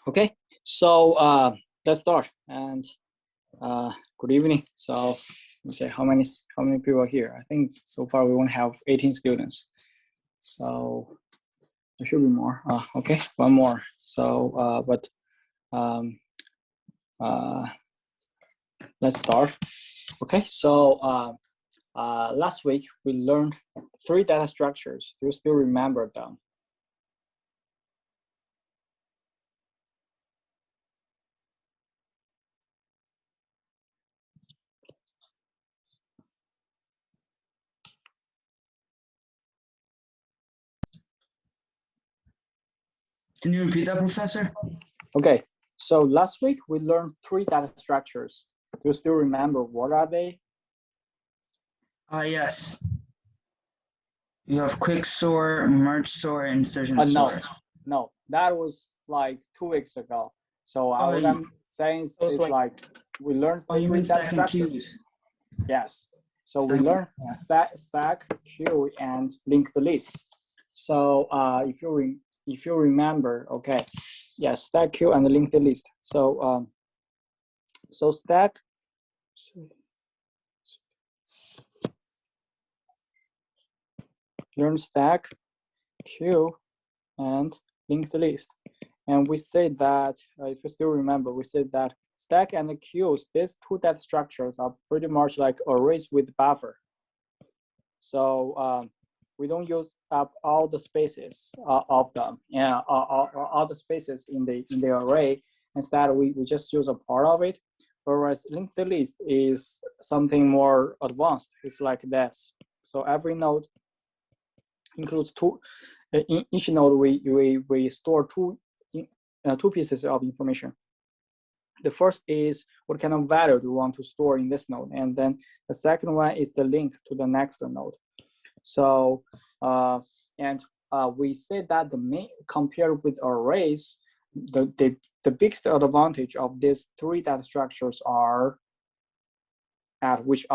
Okay, so let's start. And good evening. So let me say how many people are here. I think so far we only have 18 students. So there should be more. Okay, one more. So let's start. Okay, so last week we learned 3 data structures. Do you still remember them? Can you repeat that, Professor? Okay, so last week we learned 3 data structures. Do you still remember what are they? Yes. You have quicksort, merge sort, insertion sort. No, that was like 2 weeks ago. So what I'm saying is like we learned 3 data structures. Queues. Yes. So we learned stack, queue, and linked list. So if you remember, okay, yes, stack, queue, and linked list. So so stack. Learn stack, queue, and linked list. And we said that, if you still remember, we said that stack and queues, these 2 data structures are pretty much like arrays with buffer. So we don't use up all the spaces of them, all the spaces in the array. Instead, we just use a part of it. Whereas linked list is something more advanced. It's like this. So every node includes 2. In each node, we store two pieces of information. The first is what kind of value do we want to store in this node, and then the second one is the link to the next node. So we say that compared with arrays, the biggest advantage of these 3 data structures are at which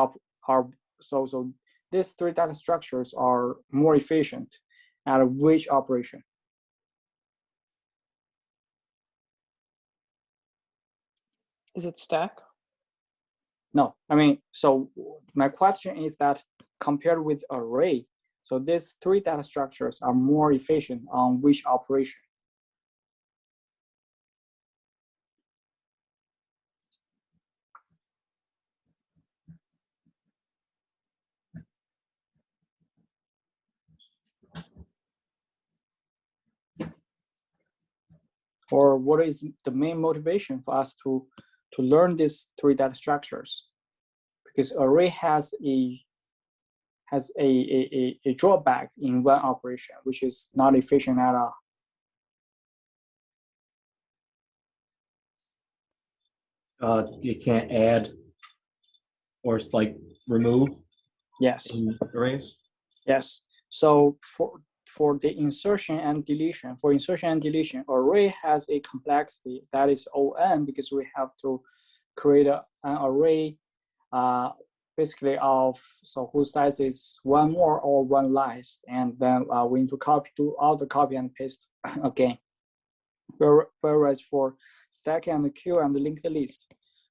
so these 3 data structures are more efficient at which operation? Is it stack? No, I mean, so my question is that compared with array, so these 3 data structures are more efficient on which operation? Or what is the main motivation for us to learn these 3 data structures? Because array has a drawback in one operation, which is not efficient at all. You can't add or like remove. Yes. In arrays. Yes. So for the insertion and deletion, array has a complexity that is O(n) because we have to create an array basically of whose size is 1 more or 1 less, and then we need to do all the copy and paste again. Whereas for stack and queue and linked list,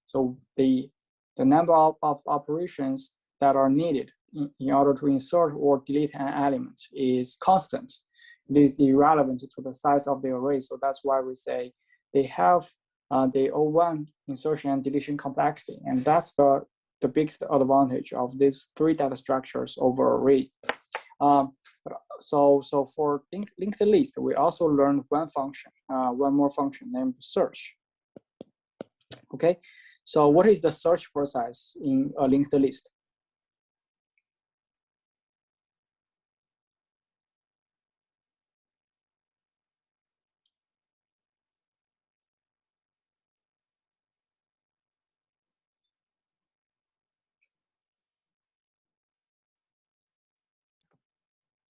so the number of operations that are needed in order to insert or delete an element is constant. It is irrelevant to the size of the array. So that's why we say they have the O(n) insertion and deletion complexity, and that's the biggest advantage of these 3 data structures over array. So for linked list, we also learned one more function named search. Okay, so what is the search process in a linked list?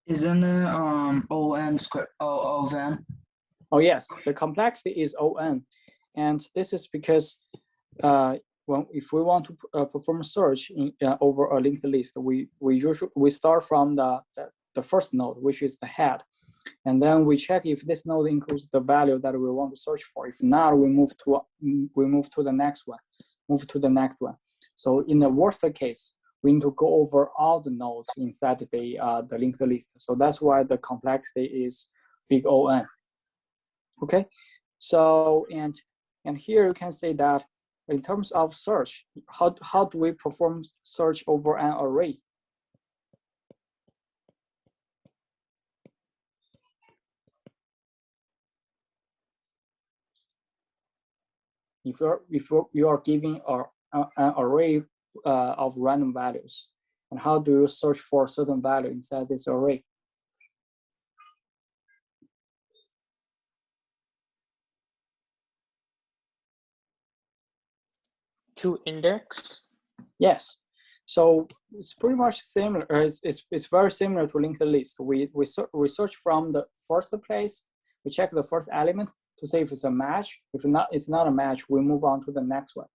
Isn't it O(n) square O(n)? Oh yes, the complexity is O(n), and this is because if we want to perform a search over a linked list, we start from the first node, which is the head. And then we check if this node includes the value that we want to search for. If not, we move to the next one. So in the worst case, we need to go over all the nodes inside the linked list. So that's why the complexity is big O(n). Okay, so and here you can say that in terms of search, how do we perform search over an array? If you are giving an array of random values, and how do you search for a certain value inside this array? To index? Yes. So it's pretty much similar. It's very similar to linked list. We search from the first place. We check the first element to see if it's a match. If it's not a match, we move on to the next one.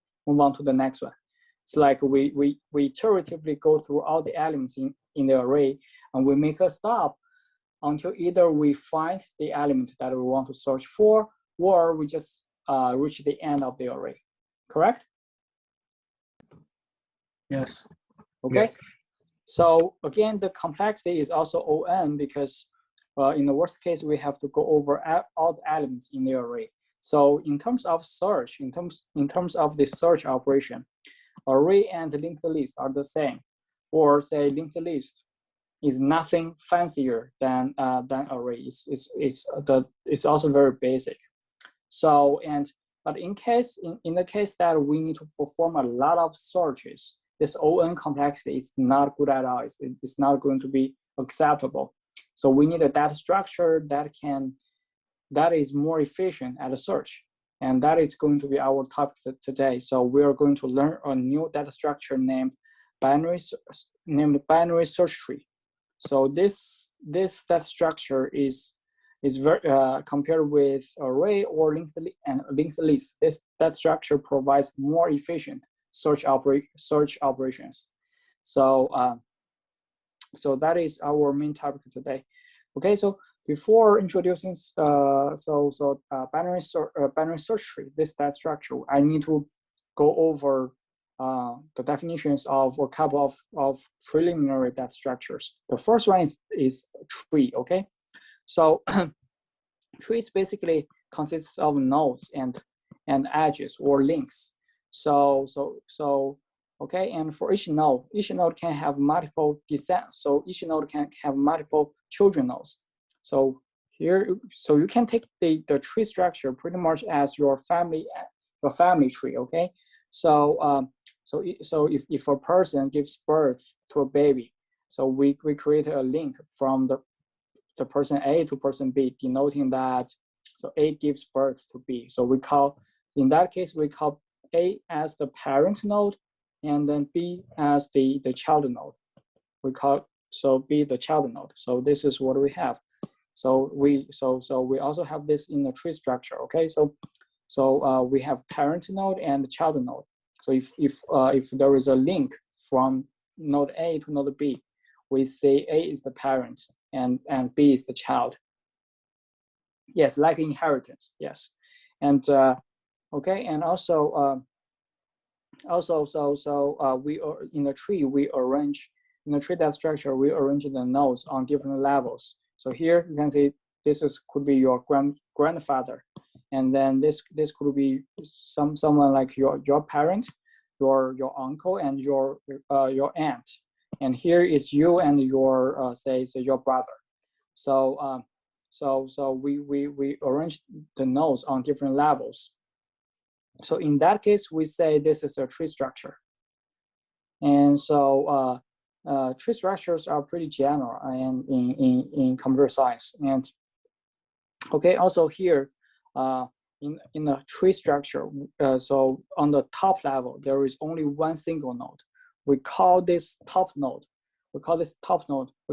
It's like we iteratively go through all the elements in the array, and we make a stop until either we find the element that we want to search for, or we just reach the end of the array. Correct? Yes. Okay. Yes. So again, the complexity is also O(n) because in the worst case, we have to go over all the elements in the array. So in terms of search, in terms of the search operation, array and linked list are the same, or say linked list is nothing fancier than array. It's also very basic. So but in the case that we need to perform a lot of searches, this O(n) complexity is not good at all. It's not going to be acceptable. So we need a data structure that is more efficient at a search. And that is going to be our topic today. So we are going to learn a new data structure named binary search tree. So this data structure is very compared with array or linked list. This data structure provides more efficient search operations. So so that is our main topic today. Okay, so before introducing binary search tree, this data structure, I need to go over the definitions of a couple of preliminary data structures. The first one is tree. Okay, so trees basically consists of nodes and edges or links. So okay, and for each node can have multiple descendants. So each node can have multiple children nodes. So here, so you can take the tree structure pretty much as your family tree. Okay, so so if a person gives birth to a baby, so we create a link from the person A to person B, denoting that so A gives birth to B. So in that case we call A as the parent node, and then B as the child node. We call B the child node. So this is what we have. So we also have this in the tree structure. Okay, so we have parent node and child node. So if there is a link from node A to node B, we say A is the parent and B is the child. Yes, like inheritance. Yes, and okay, and also we are in the tree. We arrange in the tree data structure. We arrange the nodes on different levels. So here you can see could be your grandfather, and then this could be someone like your parent, your uncle, and your aunt. And here is you and your say your brother. So we arrange the nodes on different levels. So in that case, we say this is a tree structure. And so tree structures are pretty general and in computer science. And okay, also here in the tree structure, so on the top level, there is only one single node. We call this top node. We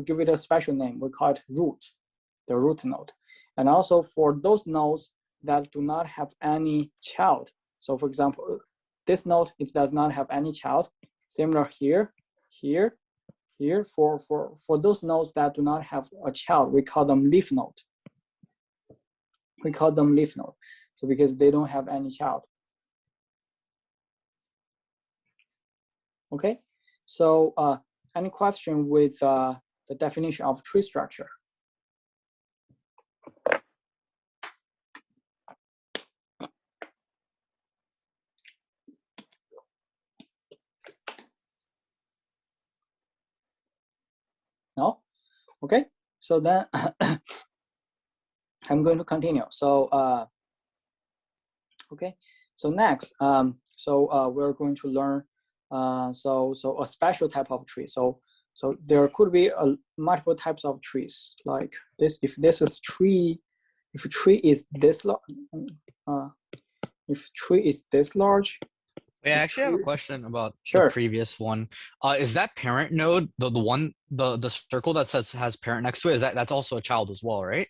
give it a special name. We call it root, the root node. And also for those nodes that do not have any child. So for example, this node, it does not have any child. Similar here, here for those nodes that do not have a child, we call them leaf node. We call them leaf node. So because they don't have any child. Okay, so any question with the definition of tree structure? No? Okay, so then I'm going to continue. So, okay, so next, we're going to learn, so a special type of tree. So there could be multiple types of trees like this. If this is tree, if a tree is this large, if tree is this large. Wait, I actually have a question about Sure. the previous one. Is that parent node the circle that says has parent next to it? That's also a child as well, right?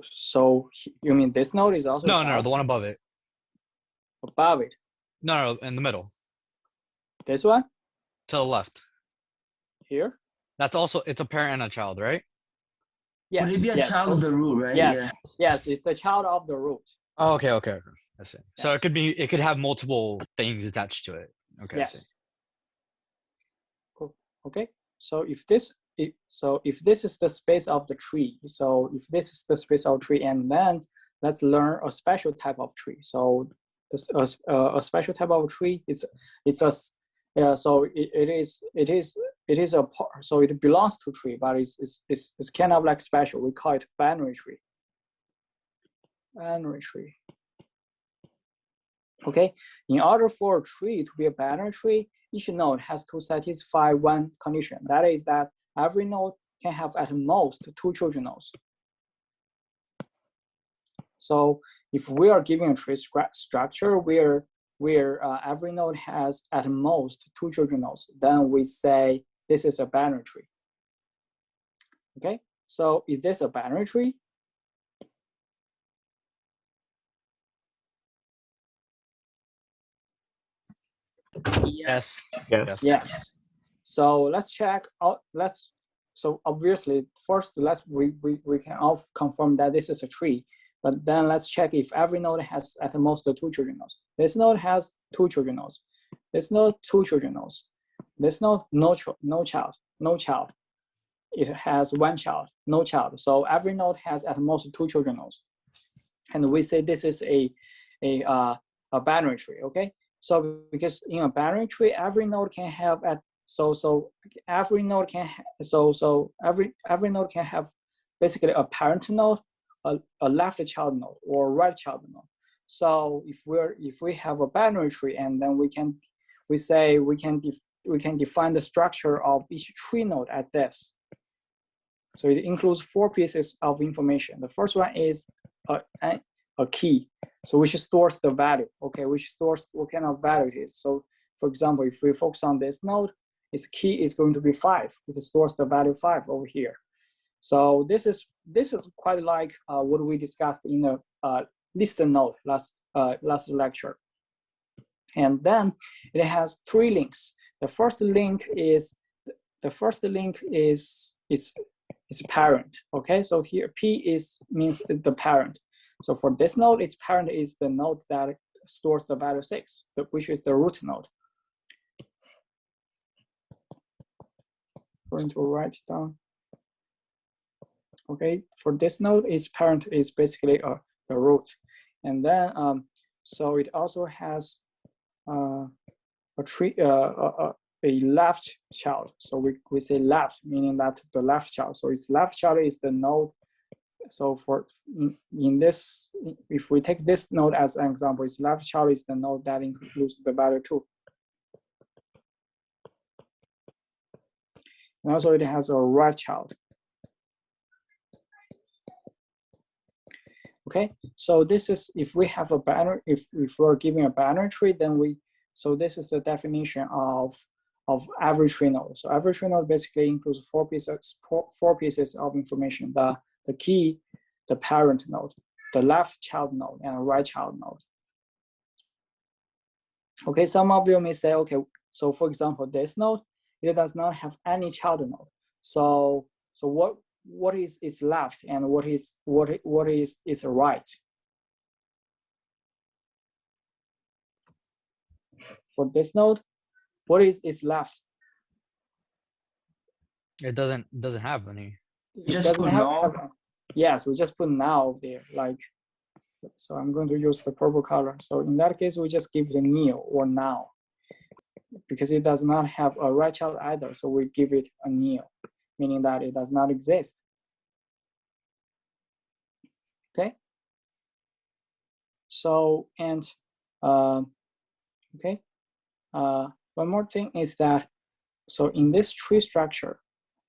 So you mean this node is also No, the one above it. Above it? No, in the middle. This one? To the left. Here? That's also, it's a parent and a child, right? Yes. Would it be a child of the root, right? Yes. Yeah. Yes, it's the child of the root. Oh, okay. I see. So Yes. it could have multiple things attached to it. Okay. I see. Yes. Cool. Okay. So if this is the space of the tree, so if this is the space of tree, and then let's learn a special type of tree. So this a special type of tree is so it is a part. So it belongs to tree, but it's kind of like special. We call it binary tree. Binary tree. Okay. In order for a tree to be a binary tree, each node has to satisfy one condition. That is that every node can have at most 2 children nodes. So if we are giving a tree structure where every node has at most 2 children nodes, then we say this is a binary tree. Okay, so is this a binary tree? Yes. Yes. So let's check out. So obviously first we can all confirm that this is a tree, but then let's check if every node has at most 2 children nodes. This node has 2 children nodes. This node 2 children nodes. This node no child. It has 1 child, no child. So every node has at most 2 children nodes, and we say this is a binary tree. Okay. So because in a binary tree, every node can have every node can have basically a parent node, a left child node, or right child node. So if we have a binary tree, and then we can define the structure of each tree node as this. So it includes 4 pieces of information. The first one is a key, so which stores the value. Okay, which stores what kind of value it is. So for example, if we focus on this node, its key is going to be 5. It stores the value 5 over here. So this is quite like what we discussed in the list node last lecture. And then it has 3 links. The first link is parent. Okay, so here P means the parent. So for this node, its parent is the node that stores the value 6, which is the root node. Going to write down. Okay, for this node, its parent is basically the root, and then so it also has a left child. So we say left, meaning that the left child. So its left child is the node. So in this, if we take this node as an example, its left child is the node that includes the value 2. And also it has a right child. Okay, so this is, if we have a binary, if we're giving a binary tree, then so this is the definition of every tree node. So every tree node basically includes 4 pieces of information: the key, the parent node, the left child node, and a right child node. Okay, some of you may say, okay, so for example, this node, it does not have any child node. So what is left and what is right? For this node, what is left? It doesn't have any. It Just doesn't put have, null. yes, we just put null there, like, so I'm going to use the purple color. So in that case, we just give the nil or null because it does not have a right child either. So we give it a nil, meaning that it does not exist. Okay. So, and okay, one more thing is that, so in this tree structure,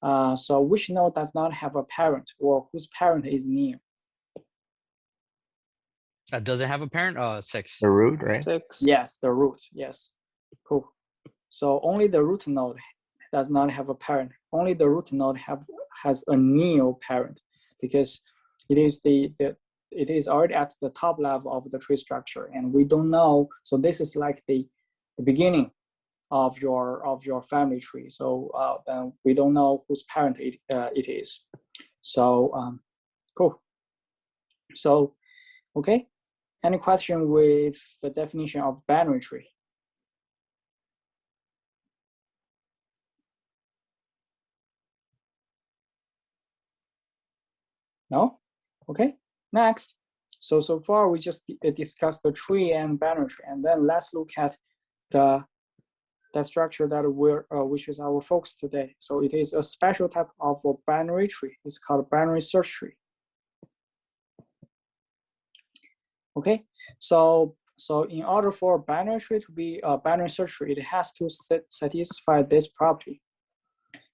so which node does not have a parent or whose parent is nil? That doesn't have a parent. 6. The root, right? 6. Yes, the root. Yes, cool. So only the root node does not have a parent. Only the root node has a nil parent because it is it is already at the top level of the tree structure, and we don't know. So this is like the beginning of your family tree. So then we don't know whose parent it is. So cool. So okay. Any question with the definition of binary tree? No? Okay, next. So far we just discussed the tree and binary tree, and then let's look at that structure that which is our focus today. So it is a special type of a binary tree. It's called binary search tree. Okay, so in order for a binary tree to be a binary search tree, it has to satisfy this property.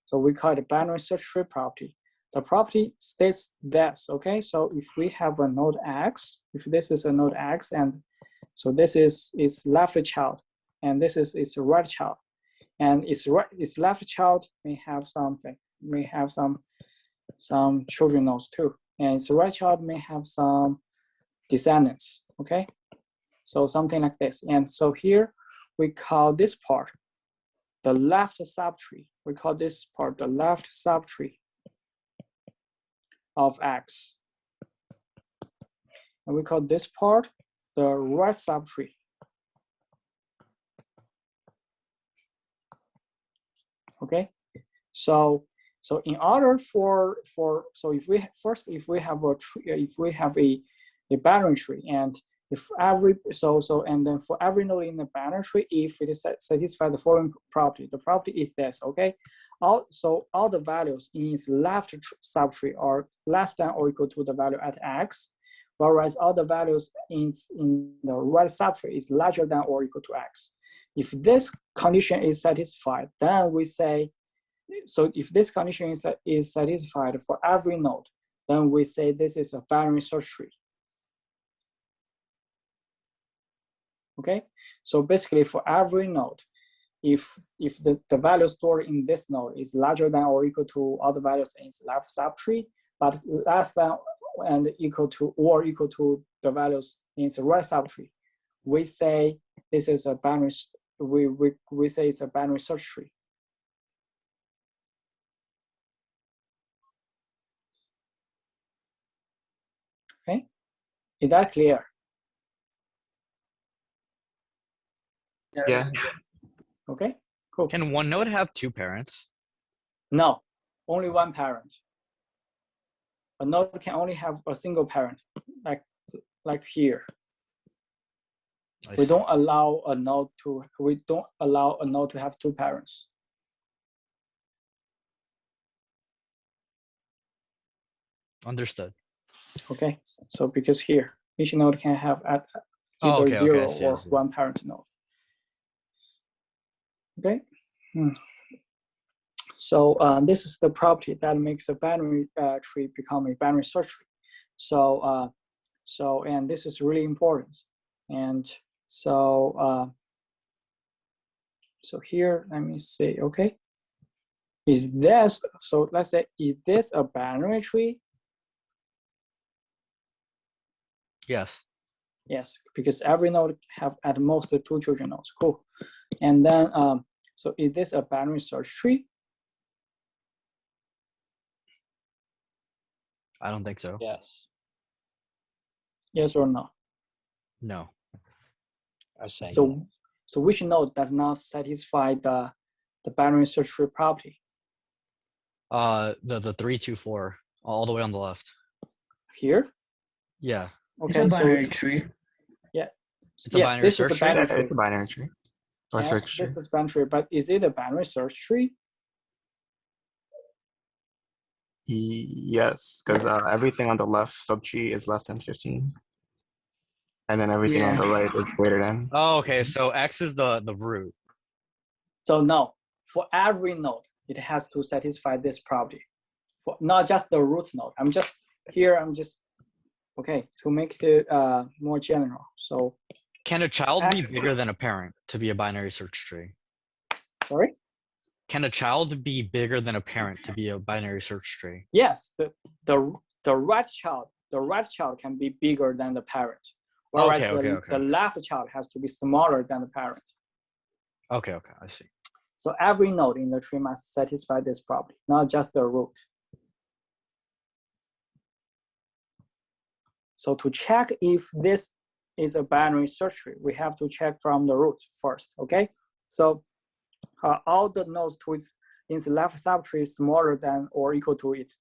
So we call it a binary search tree property. The property states this, okay? So if we have a node X, if this is a node X, and so this is its left child, and this is its right child, and its left child may have something, may have some children nodes too, and its right child may have some descendants, okay? So something like this. And so here we call this part the left subtree. We call this part the left subtree of X. And we call this part the right subtree. Okay, so in order for so if we have a tree, if we have a binary tree, and if every and then for every node in the binary tree, if it is satisfy the following property, the property is this, okay? All the values in its left subtree are less than or equal to the value at X, whereas all the values in the right subtree is larger than or equal to X. If this condition is satisfied, then we say, so if this condition is satisfied for every node, then we say this is a binary search tree. Okay, so basically for every node, if the value stored in this node is larger than or equal to all the values in its left subtree, but less than and equal to or equal to the values in its right subtree, we say this is a binary. We say it's a binary search tree. Okay, is that clear? Yeah. Okay, cool. Can one node have 2 parents? No, only one parent. A node can only have a single parent, like here. We don't allow a node to have 2 parents. Understood. Okay, so because here each node can have either okay, 0 I see, or 1 parent node. Okay. So this is the property that makes a binary tree become a binary search tree. So and this is really important. And so here, let me see. Okay, is this, so let's say, is this a binary tree? Yes. Yes, because every node have at most 2 children nodes. Cool. And then So is this a binary search tree? I don't think so. Yes. Yes or no? No. I say So, yes. so which node does not satisfy the binary search tree property? The 3, 2, 4, all the way on the left. Here? Yeah. It's a Okay, binary so tree. It's a yes, binary this is a search tree? binary Yeah, tree. it's a binary tree. Or Yes, search tree. this is binary tree, but is it a binary search tree? Yes, because everything on the left subtree is less than 15. And then everything on Yeah. the right is greater than. Oh, okay. So X is the root. So no, for every node, it has to satisfy this property. For not just the root node. I'm just okay, to make it more general. So Can a child be Actually- bigger than a parent to be a binary search tree? sorry? Can a child be bigger than a parent to be a binary search tree? Yes, the right child can be bigger than the parent. Whereas Okay. the left child has to be smaller than the parent. Okay, I see. So every node in the tree must satisfy this property, not just the root. So to check if this is a binary search tree, we have to check from the root first, okay? So all the nodes to its in the left subtree is smaller than or equal to it.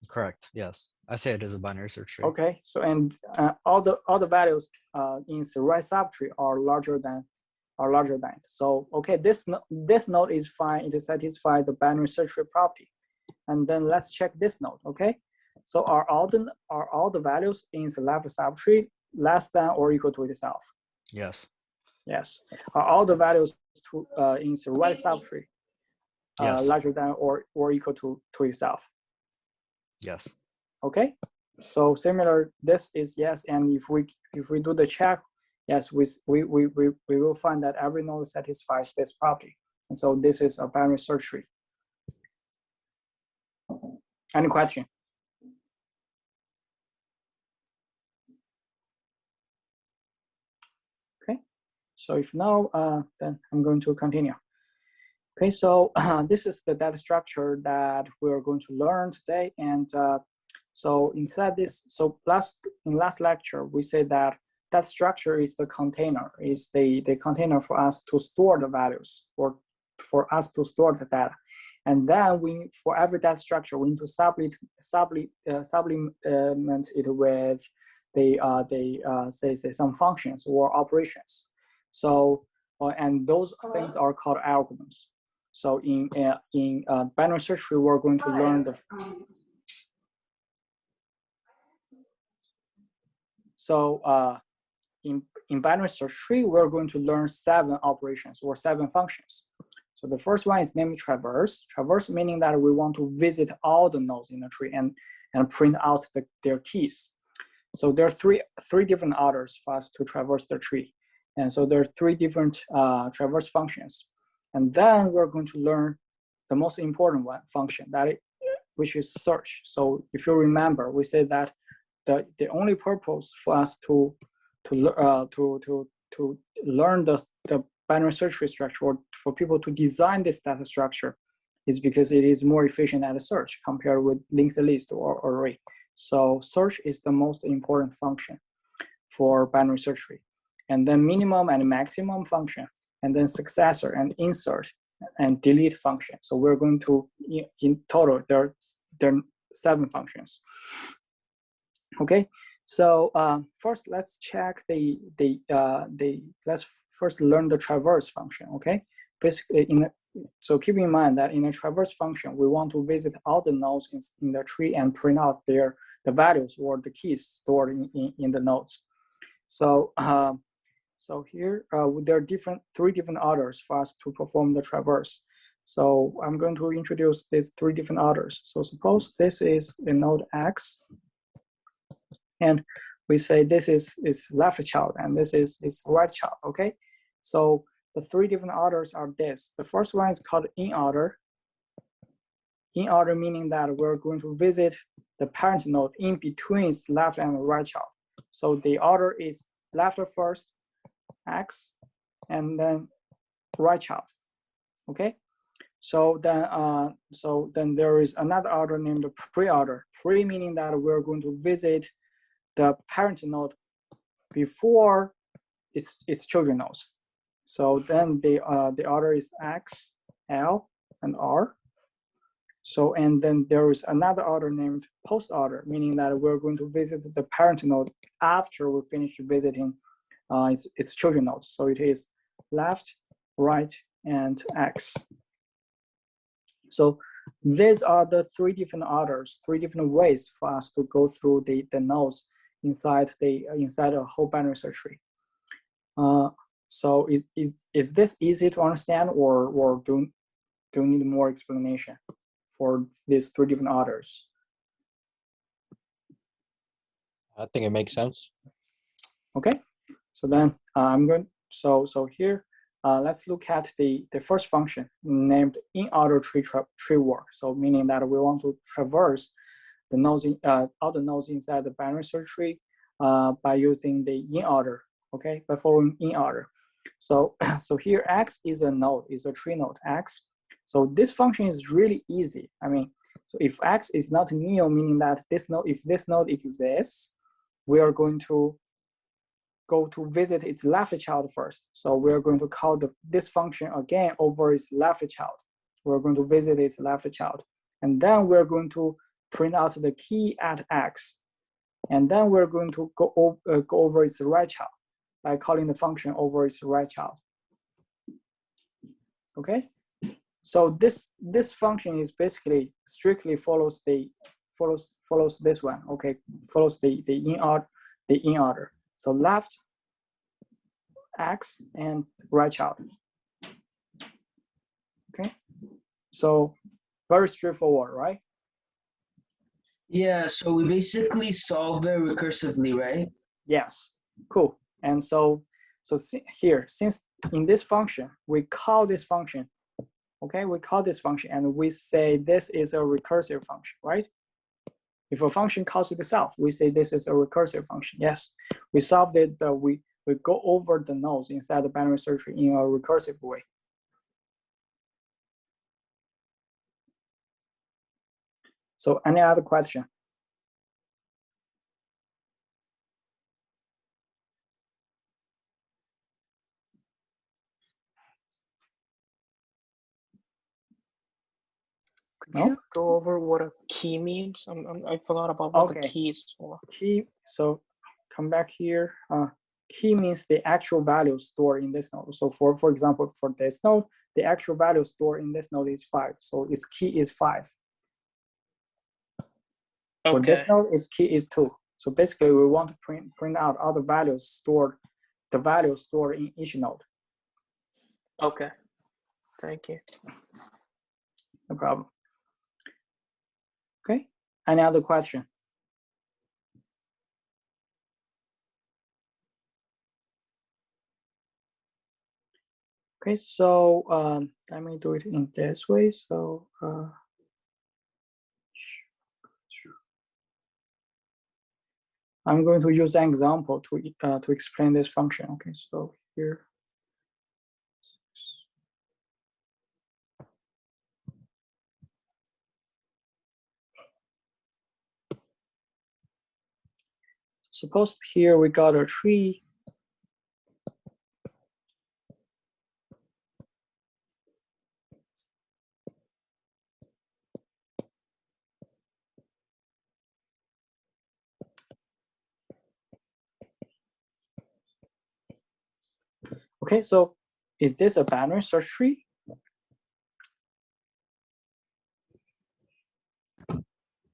Correct. Yes. I say it is a binary search tree. Okay, so and all the values in the right subtree are larger than it. So okay, this node is fine. It satisfies the binary search tree property. And then let's check this node. Okay, so are all the values in the left subtree less than or equal to itself? Yes. Yes. Are all the values in the right subtree Yes. larger than or equal to itself? Yes. Okay, so similar, this is yes, and if we do the check, yes, we will find that every node satisfies this property, and so this is a binary search tree. Any question? Okay, so if no, then I'm going to continue. Okay, so this is the data structure that we're going to learn today, and so inside this, so in last lecture, we said that that structure is the container, is the container for us to store the values or for us to store the data. And then for every data structure, we need to supplement it with say some functions or operations. So, and those things are called algorithms. So in binary search tree, we're going to learn the So in binary search tree, we're going to learn 7 operations or 7 functions. So the first one is named traverse. Traverse meaning that we want to visit all the nodes in the tree and print out their keys. So there are three different orders for us to traverse the tree. And so there are 3 different traverse functions. And then we're going to learn the most important function, which is search. So if you remember, we said that the only purpose for us to learn the binary search tree structure, or for people to design this data structure, is because it is more efficient at search compared with linked list or array. So search is the most important function for binary search tree, and then minimum and maximum function, and then successor and insert and delete function. So we're going to, in total, there are 7 functions. Okay, so first let's check let's first learn the traverse function. Okay, basically so keep in mind that in a traverse function, we want to visit all the nodes in the tree and print out the values or the keys stored in the nodes. So so here there are 3 different orders for us to perform the traverse. So I'm going to introduce these 3 different orders. So suppose this is a node X, and we say this is left child and this is right child. Okay, so the 3 different orders are this. The first one is called in order. In order meaning that we're going to visit the parent node in between left and right child. So the order is left first, X, and then right child. Okay, so then there is another order named pre-order. Pre meaning that we're going to visit the parent node before its children nodes. So then the order is X, L, and R. So and then there is another order named post order, meaning that we're going to visit the parent node after we finish visiting its children nodes. So it is left, right, and X. So these are the three different orders, three different ways for us to go through the nodes inside a whole binary search tree. So is this easy to understand, or do you need more explanation for these three different orders? I think it makes sense. Okay, so then I'm going. So here, let's look at the first function named in-order tree walk. So meaning that we want to traverse the nodes all the nodes inside the binary search tree by using the in order. Okay, by following in order. So here X is a node, is a tree node X. So this function is really easy. I mean, so if X is not nil, meaning that this node, if this node exists, we are going to go to visit its left child first. So we're going to call this function again over its left child. We're going to visit its left child. And then we're going to print out the key at X. And then we're going to go over its right child by calling the function over its right child. Okay? So this function is basically strictly follows this one. Okay, follows the in order. So left, X, and right child. Okay, so very straightforward, right? Yeah, so we basically solve it recursively, right? Yes, cool. And so here, since in this function, we call this function, okay, we call this function and we say this is a recursive function, right? If a function calls itself, we say this is a recursive function. Yes, we solved it, we go over the nodes inside the binary search tree in a recursive way. So any other question? Could No? you go over what a key means? I forgot about what Okay. the key is for. Key, so come back here. Key means the actual value stored in this node. So for example, for this node, the actual value stored in this node is 5. So its key is 5. For this node, its key is 2. So basically, we want to print out all the values stored in each node. Okay, thank you. No problem. Okay, any other question? Okay, so let me do it in this way. So I'm going to use an example to explain this function. Okay, so here. Suppose here we got a tree. Okay, so is this a binary search tree?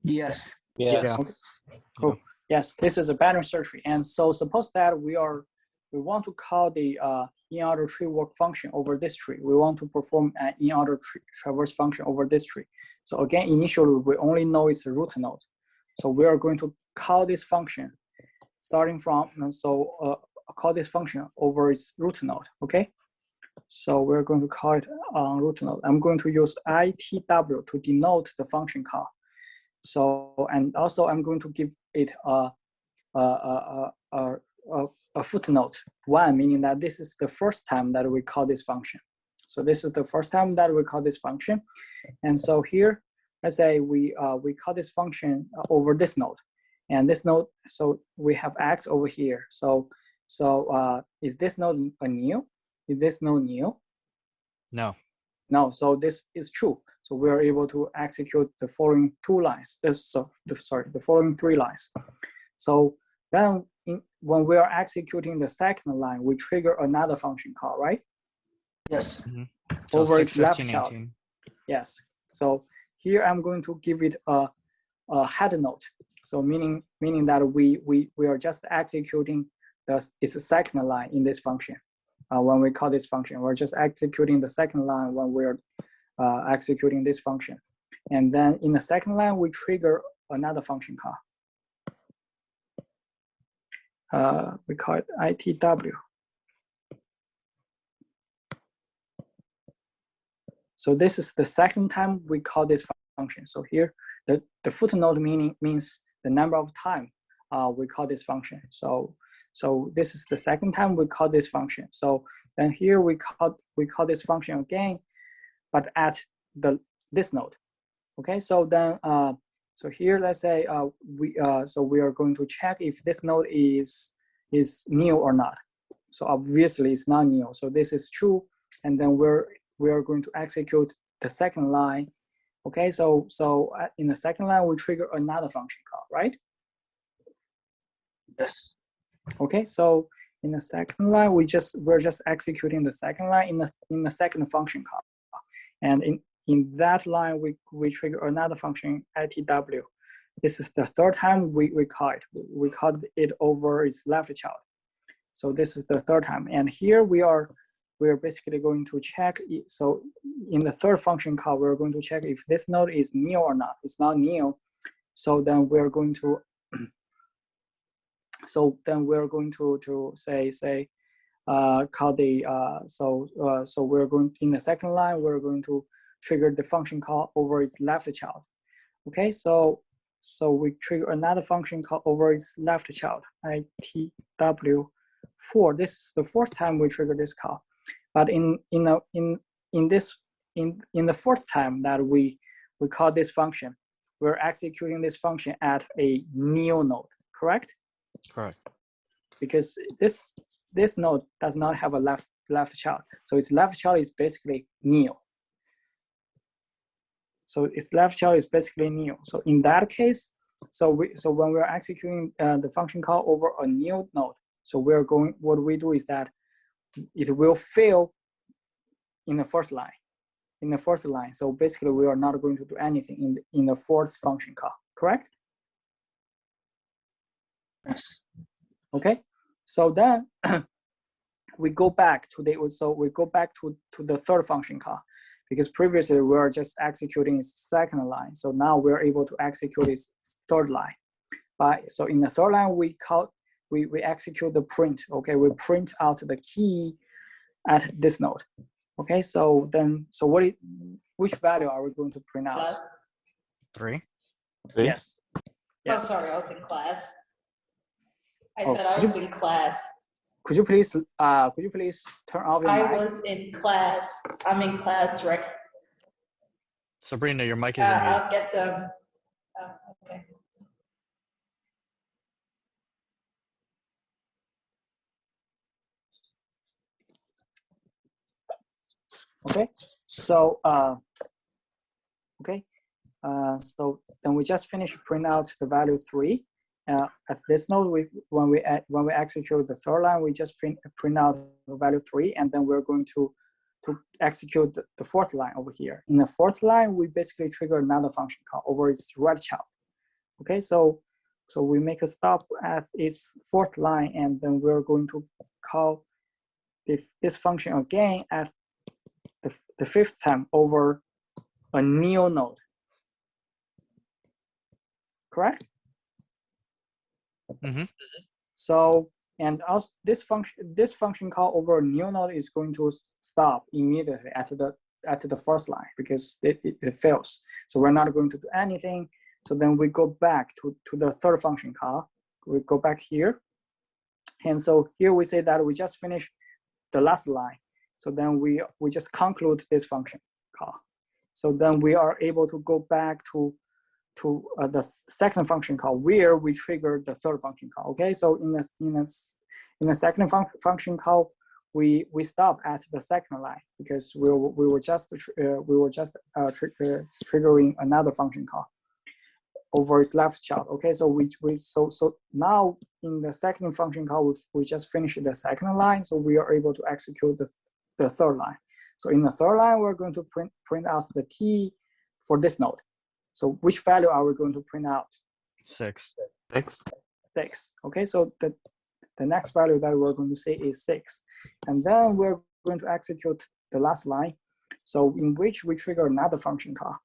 Yes. Yeah. Okay. Cool. Yes, this is a binary search tree. And so suppose that we want to call the in-order tree walk function over this tree. We want to perform an in-order traverse function over this tree. So again, initially we only know it's a root node. So we are going to call this function starting from, call this function over its root node, okay? So we're going to call it on root node. I'm going to use ITW to denote the function call. So, and also I'm going to give it a footnote 1, meaning that this is the first time that we call this function. So this is the first time that we call this function. And so here, let's say we call this function over this node. And this node, so we have x over here. So is this node a new? Is this node new? No. No, so this is true. So we are able to execute the following two lines. The following three lines. So then when we are executing the second line, we trigger another function call, right? Yes. So Over 6, its left 15, child. 18. Yes. So here I'm going to give it a head node. So meaning that we are just executing it's the second line in this function. When we call this function, we're just executing the second line when we're executing this function. And then in the second line, we trigger another function call. We call it ITW. So this is the second time we call this function. So here, the footnote means the number of time we call this function. So this is the second time we call this function. So then here we call this function again, but at this node. Okay, so then so here let's say we are going to check if this node is new or not. So obviously it's not new. So this is true, and then we are going to execute the second line. Okay, so in the second line we trigger another function call, right? Yes. Okay, so in the second line we're just executing the second line in the second function call, and in that line we trigger another function ITW. This is the third time we call it. We called it over its left child. So this is the third time, and here we are basically going to check. So in the third function call, we're going to check if this node is new or not. It's not new. So then we're going to say call the so we're going in the second line, we're going to trigger the function call over its left child. Okay, so we trigger another function call over its left child, ITW4. This is the fourth time we trigger this call. But in the fourth time that we call this function, we're executing this function at a new node, correct? Correct. Because this node does not have a left child, so its left child is basically new. So its left child is basically new. So in that case, so when we're executing the function call over a new node, so what we do is that it will fail in the first line. So basically we are not going to do anything in the fourth function call, correct? Yes. Okay, so then we go back to the third function call, because previously we were just executing its second line. So now we're able to execute its third line. So in the third line, we execute the print. Okay, we print out the key at this node. Okay, so which value are we going to print out? 3. Yes. Oh, sorry, I was in class. I Oh, said I was in class. Could you please turn off your mic? I was in class. I'm in class, right? Sabrina, your mic is in mute. I'll get them. Okay. Okay, so so then we just finished print out the value 3. At this node, when we execute the third line, we just print out the value 3, and then we're going to execute the fourth line over here. In the fourth line, we basically trigger another function call over its right child. Okay, so we make a stop at its fourth line, and then we're going to call this function again at the fifth time over a new node. Correct? Mm-hmm. So, and also this function call over a new node is going to stop immediately at the first line, because it fails. So we're not going to do anything. So then we go back to the third function call. We go back here. And so here we say that we just finished the last line. So then we just conclude this function call. So then we are able to go back to the second function call where we trigger the third function call. Okay, so in the second function call, we stop at the second line because we were just triggering another function call over its left child. Okay, so so now in the second function call, we just finished the second line, so we are able to execute the third line. So in the third line, we're going to print out the key for this node. So which value are we going to print out? 6. 6. 6. Okay, so the next value that we're going to say is 6. And then we're going to execute the last line, so in which we trigger another function call.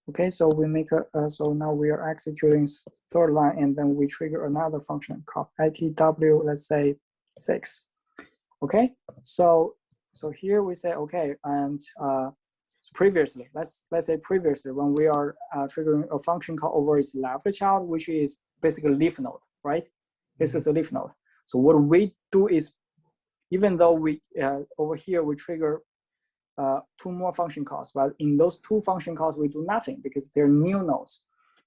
Okay, so we make so now we are executing third line, and then we trigger another function called itw, let's say 6. Okay, so here we say, okay, and previously, let's say previously when we are triggering a function call over its left child, which is basically leaf node, right? This is a leaf node. So what we do is, even though we over here we trigger 2 more function calls, but in those 2 function calls we do nothing because they're new nodes.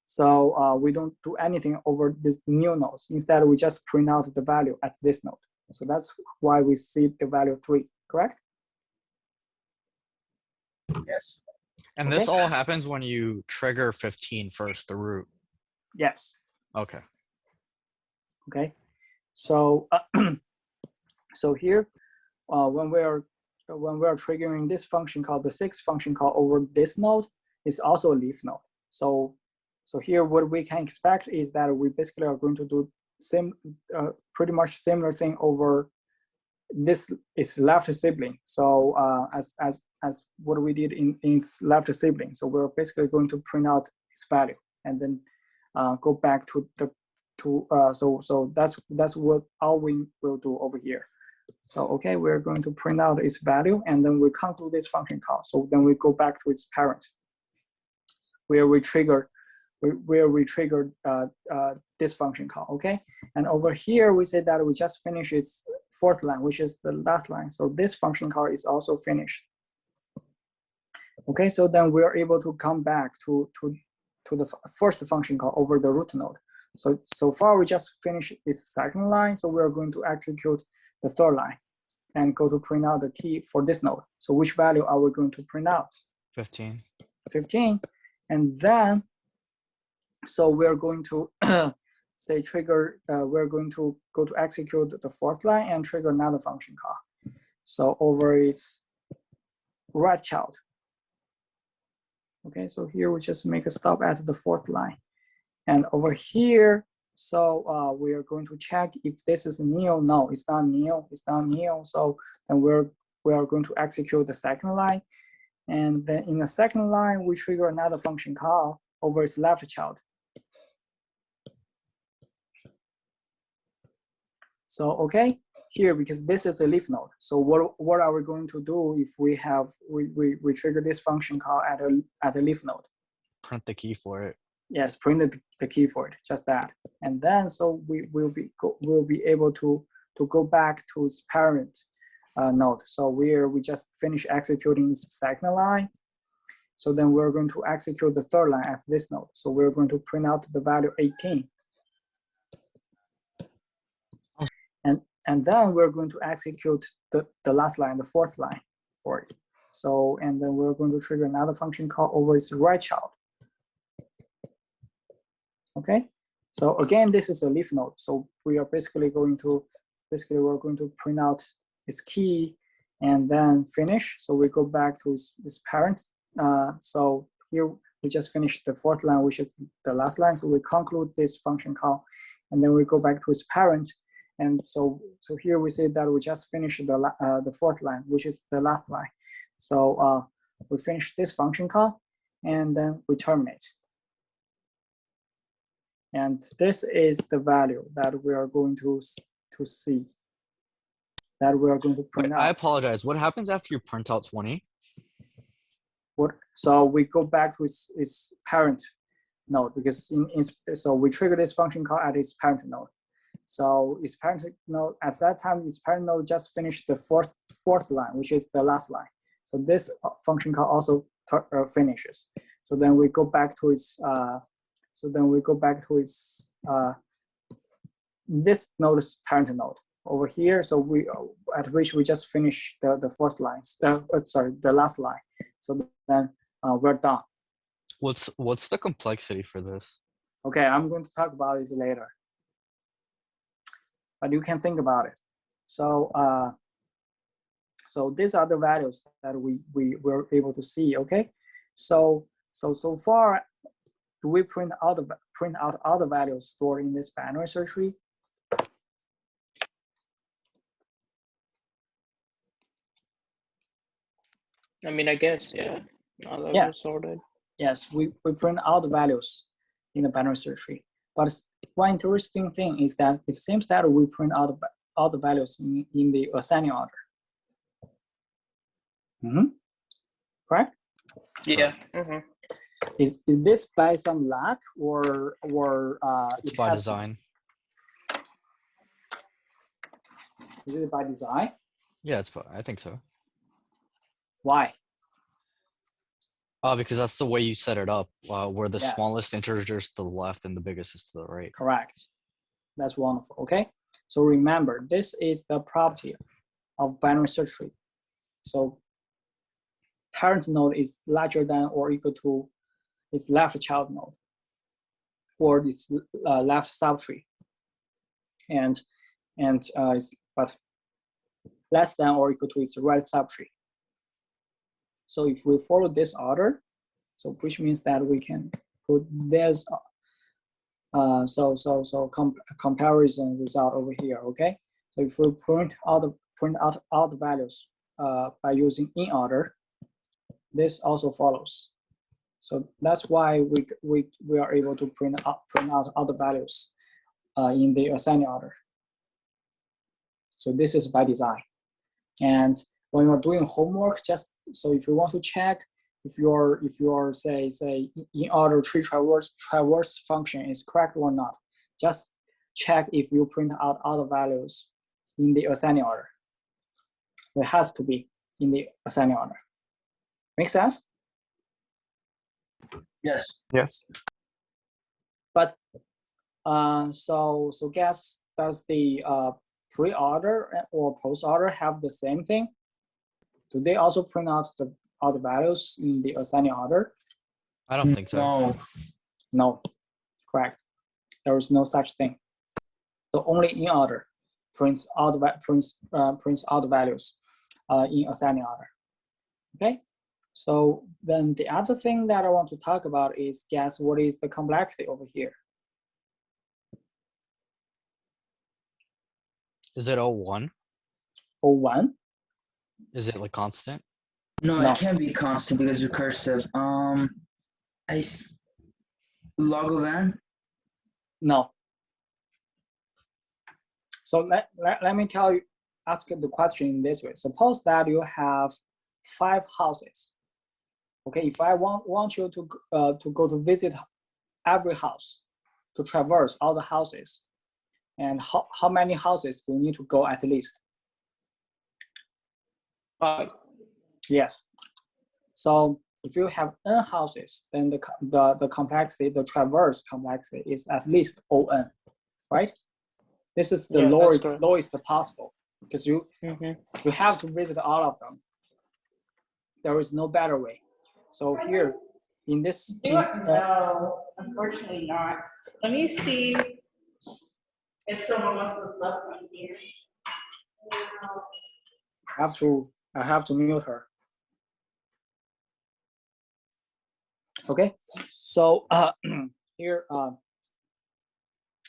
So we don't do anything over these new nodes. Instead, we just print out the value at this node. So that's why we see the value 3, correct? Yes. And Okay. this all happens when you trigger 15 first, the root. Yes. Okay. Okay. So so here, when we are triggering this function called the 6th function call over this node, is also a leaf node. So here what we can expect is that we basically are going to do pretty much similar thing over this is left sibling. So as what we did in its left sibling. So we're basically going to print out its value and then go back to the so that's what all we will do over here. So okay, we're going to print out its value, and then we conclude this function call. So then we go back to its parent, where we triggered this function call. Okay, and over here we say that we just finished its 4th line, which is the last line. So this function call is also finished. Okay, so then we are able to come back to the first function call over the root node. So far we just finished its 2nd line, so we are going to execute the 3rd line and go to print out the key for this node. So which value are we going to print out? 15. 15. And then, so we're going to say trigger, we're going to go to execute the 4th line and trigger another function call. So over its right child. Okay, so here we just make a stop at the 4th line. And over here, so we are going to check if this is nil. No, it's not nil. It's not nil. So then we are going to execute the 2nd line, and then in the 2nd line we trigger another function call over its left child. So okay, here because this is a leaf node. So what are we going to do if we trigger this function call at a leaf node? Print the key for it. Yes, print the key for it, just that. And then so we'll be able to go back to its parent node. So we just finished executing its 2nd line. So then we're going to execute the 3rd line at this node. So we're going to print out the value 18. And then we're going to execute the last line, the 4th line for it. So, and then we're going to trigger another function call over its right child. Okay, so again, this is a leaf node. So we are basically we're going to print out its key and then finish. So we go back to its parent. So here we just finished the 4th line, which is the last line. So we conclude this function call, and then we go back to its parent. And so here we say that we just finished the 4th line, which is the last line. So we finish this function call, and then we terminate. And this is the value that we are going to see, that we are going to print Wait, out. I apologize. What happens after you print out 20? So we go back to its parent node, because so we trigger this function call at its parent node. So its parent node at that time, its parent node just finished the fourth line, which is the last line. So this function call also finishes. So then we go back to its. This node is parent node over here. So we at which we just finished the first lines. Sorry, the last line. So then we're done. What's the complexity for this? Okay, I'm going to talk about it later. But you can think about it. So so these are the values that we were able to see. Okay, so far, do we print out all the values stored in this binary search tree? I mean, I guess, yeah. Now that we're Yes. sorted. Yes, we print all the values in the binary search tree. But one interesting thing is that it seems that we print out all the values in the ascending order. Correct? Yeah. Is this by some luck or It's it by has design. is it by design? Yeah, I think so. Why? Because that's the way you set it up, where the Yes. smallest integer is to the left and the biggest is to the right. Correct. That's wonderful. Okay. So remember, this is the property of binary search tree. So parent node is larger than or equal to its left child node or its left subtree, but less than or equal to its right subtree. So if we follow this order, so which means that we can put this comparison result over here. Okay, so if we print out all the values by using in order, this also follows. So that's why we are able to print out all the values in the ascending order. So this is by design. And when you're doing homework, just so if you want to check if your say in order tree traverse function is correct or not, just check if you print out all the values in the ascending order. It has to be in the ascending order. Make sense? Yes. Yes. But so guess, does the pre-order or post-order have the same thing? Do they also print out all the values in the ascending order? I don't think so. No. No, correct. There is no such thing. So only in order prints all the values in ascending order. Okay. So then the other thing that I want to talk about is, guess what is the complexity over here? Is it 01? 01? Is it like constant? No, No. it can't be constant because it's recursive. Log of n? No. So let me ask the question in this way. Suppose that you have 5 houses. Okay, if I want you to go to visit every house, to traverse all the houses, and how many houses do you need to go at least? 5. Yes. So if you have n houses, then the complexity, the traverse complexity is at least O(n), right? This is the lowest possible, because you have to visit all of them. There is no better way. So here, in this, No, unfortunately not. Let me see if someone wants to left one here. I have to mute her. Okay, so here,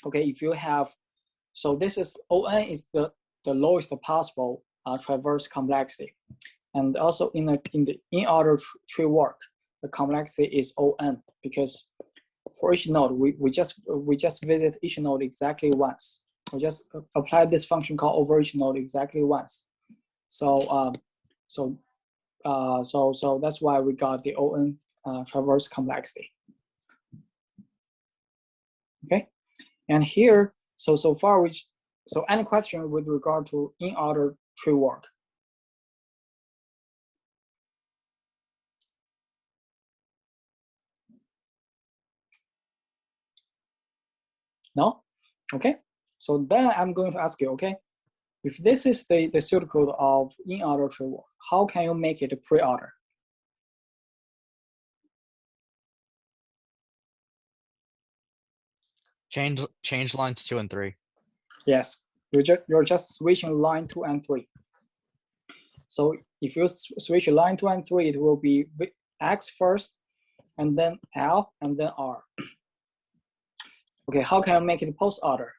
okay, if you have, so this is O(n) is the lowest possible traverse complexity, and also in the in-order tree work, the complexity is O(n), because for each node we just visit each node exactly once. We just apply this function call over each node exactly once. So so that's why we got the O(n) traverse complexity. Okay, and here, So far, so any question with regard to in-order tree work? No? Okay. So then I'm going to ask you, okay, if this is the pseudocode of in-order tree work, how can you make it a pre-order? Change lines 2 and 3. Yes, you're just switching line 2 and 3. So if you switch line 2 and 3, it will be X first, and then L, and then R. Okay, how can I make it post order?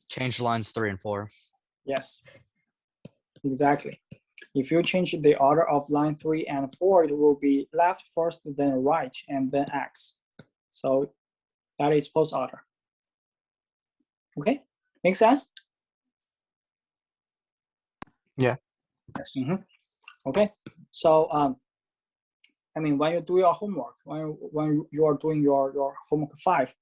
Change lines 3 and 4. Yes, exactly. If you change the order of line 3 and 4, it will be left first, then right, and then X. So that is post order. Okay, make sense? Yeah. Yes. Mm-hmm. Okay, so I mean, when you do your homework, when you are doing your homework 5,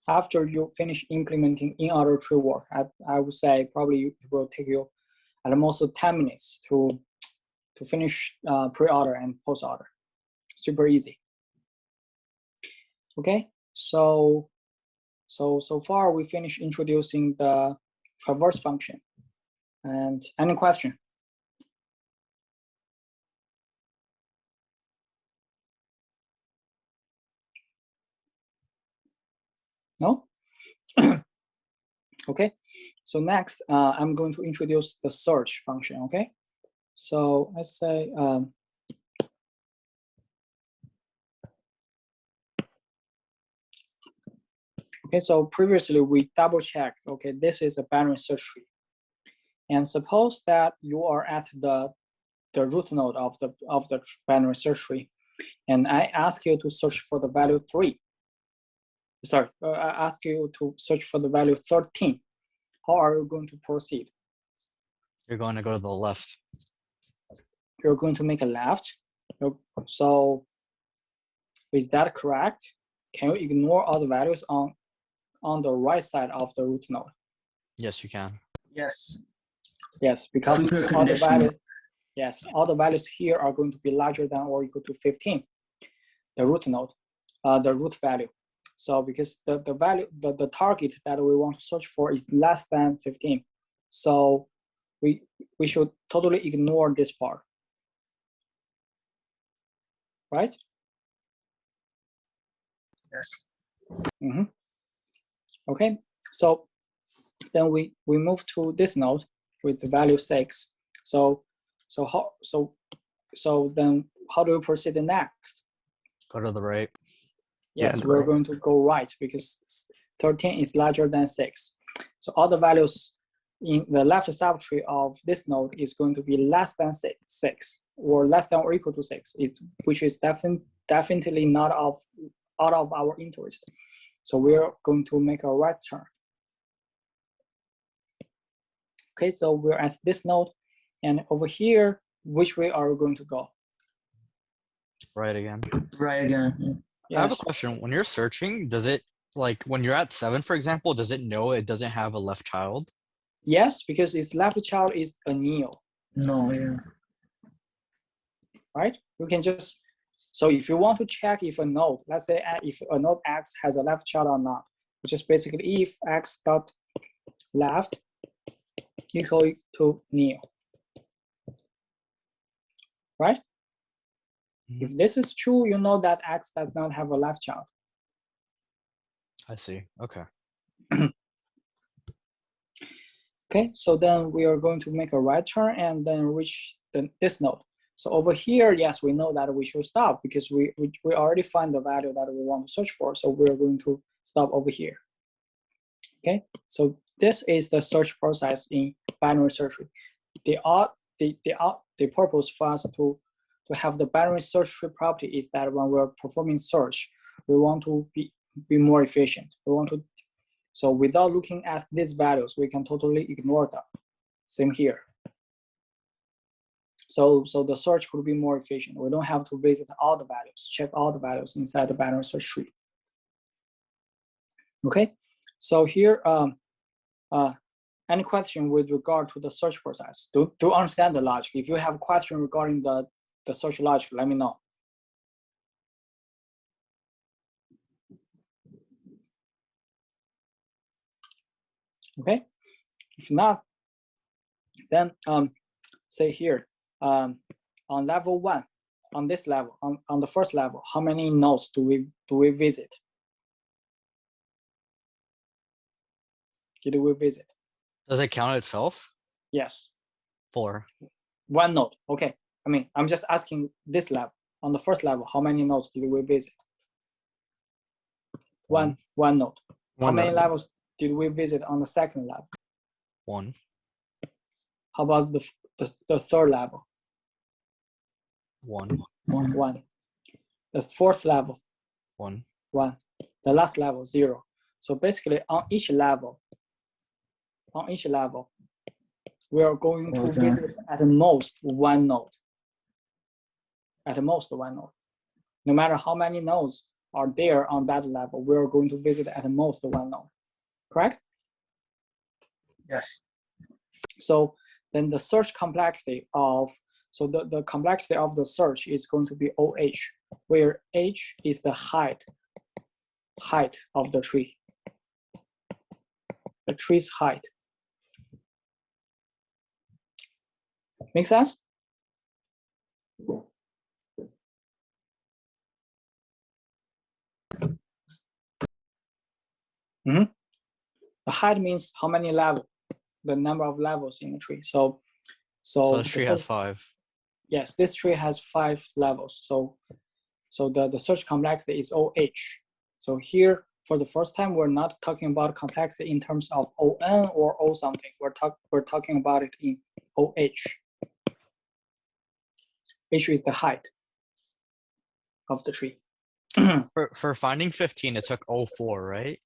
after you finish implementing in-order tree work, I would say probably it will take you at most 10 minutes to finish pre-order and post-order. Super easy. Okay, so far we finished introducing the traverse function. And any question? No? Okay, so next I'm going to introduce the search function, okay? So let's say, okay, so previously we double checked, okay, this is a binary search tree. And suppose that you are at the root node of the binary search tree, and I ask you to search for the value 3. Sorry, I ask you to search for the value 13. How are you going to proceed? You're going to go to the left. You're going to make a left. So is that correct? Can you ignore all the values on the right side of the root node? Yes, you can. Yes. Yes, because Keep your all the condition. values, yes, all the values here are going to be larger than or equal to 15. The root node, the root value. So because the value, the target that we want to search for is less than 15. So we should totally ignore this part. Right? Yes. Mm-hmm. Okay, so then we move to this node with the value 6. So then how do we proceed next? Go to the right. Yes, Yeah, we're right. going to go right because 13 is larger than 6. So all the values in the left subtree of this node is going to be less than 6 or less than or equal to 6, which is definitely not out of our interest. So we're going to make a right turn. Okay, so we're at this node, and over here, which way are we going to go? Right again. Right again. I have a Yes. question. When you're searching, does it, like when you're at 7, for example, does it know it doesn't have a left child? Yes, because its left child is a neo, No, yeah. right? You can just, so if you want to check if a node, let's say if a node X has a left child or not, which is basically if X dot left equal to neo, right? Mhm. If this is true, you know that X does not have a left child. I see. Okay. Okay, so then we are going to make a right turn and then reach this node. So over here, yes, we know that we should stop because we already find the value that we want to search for. So we're going to stop over here. Okay, so this is the search process in binary search tree. The purpose for us to have the binary search tree property is that when we're performing search, we want to be more efficient. We want to, so without looking at these values, we can totally ignore them. Same here. So the search could be more efficient. We don't have to visit all the values, check all the values inside the binary search tree. Okay, so here, any question with regard to the search process? Do understand the logic. If you have a question regarding the search logic, let me know. Okay, if not, then say here, on level 1, on this level, on the first level, how many nodes do we visit? Did we visit? Does it count itself? Yes. 4. 1 node. Okay. I mean, I'm just asking this level. On the first level, how many nodes did we visit? One node. How many levels did we visit on the second level? 1. How about the third level? 1. 1. The fourth level? 1. 1. The last level, 0. So basically, on each level, we are going to visit at most 1 node. At most 1 node. No matter how many nodes are there on that level, we are going to visit at most 1 node. Correct? Yes. So then the search complexity of, so the complexity of the search is going to be OH, where H is the height of the tree. The tree's height. Make sense? Mm-hmm. The height means how many levels, the number of levels in the tree. So this tree has 5. Yes, this tree has 5 levels. So the search complexity is OH. So here, for the first time, we're not talking about complexity in terms of ON or O something. We're talking about it in OH. H is the height of the tree. For finding 15, it took 04, right?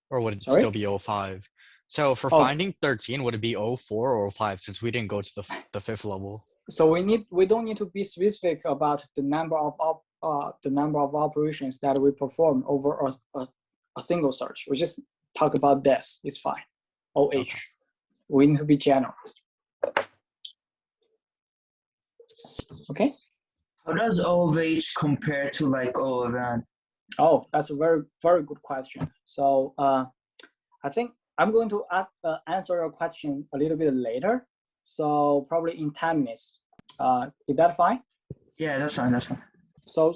Or would it Sorry? still be 05? So for finding 13, would it be 04 or 05 since we didn't go to the 5th level? So we don't need to be specific about the number of operations that we perform over a single search. We just talk about this. It's fine. OH. Okay. We need to be general. Okay. How does O of H compare to like O of N? Oh, that's a very, very good question. So I think I'm going to answer your question a little bit later. So probably in 10 minutes. Is that fine? Yeah, that's fine. That's fine. So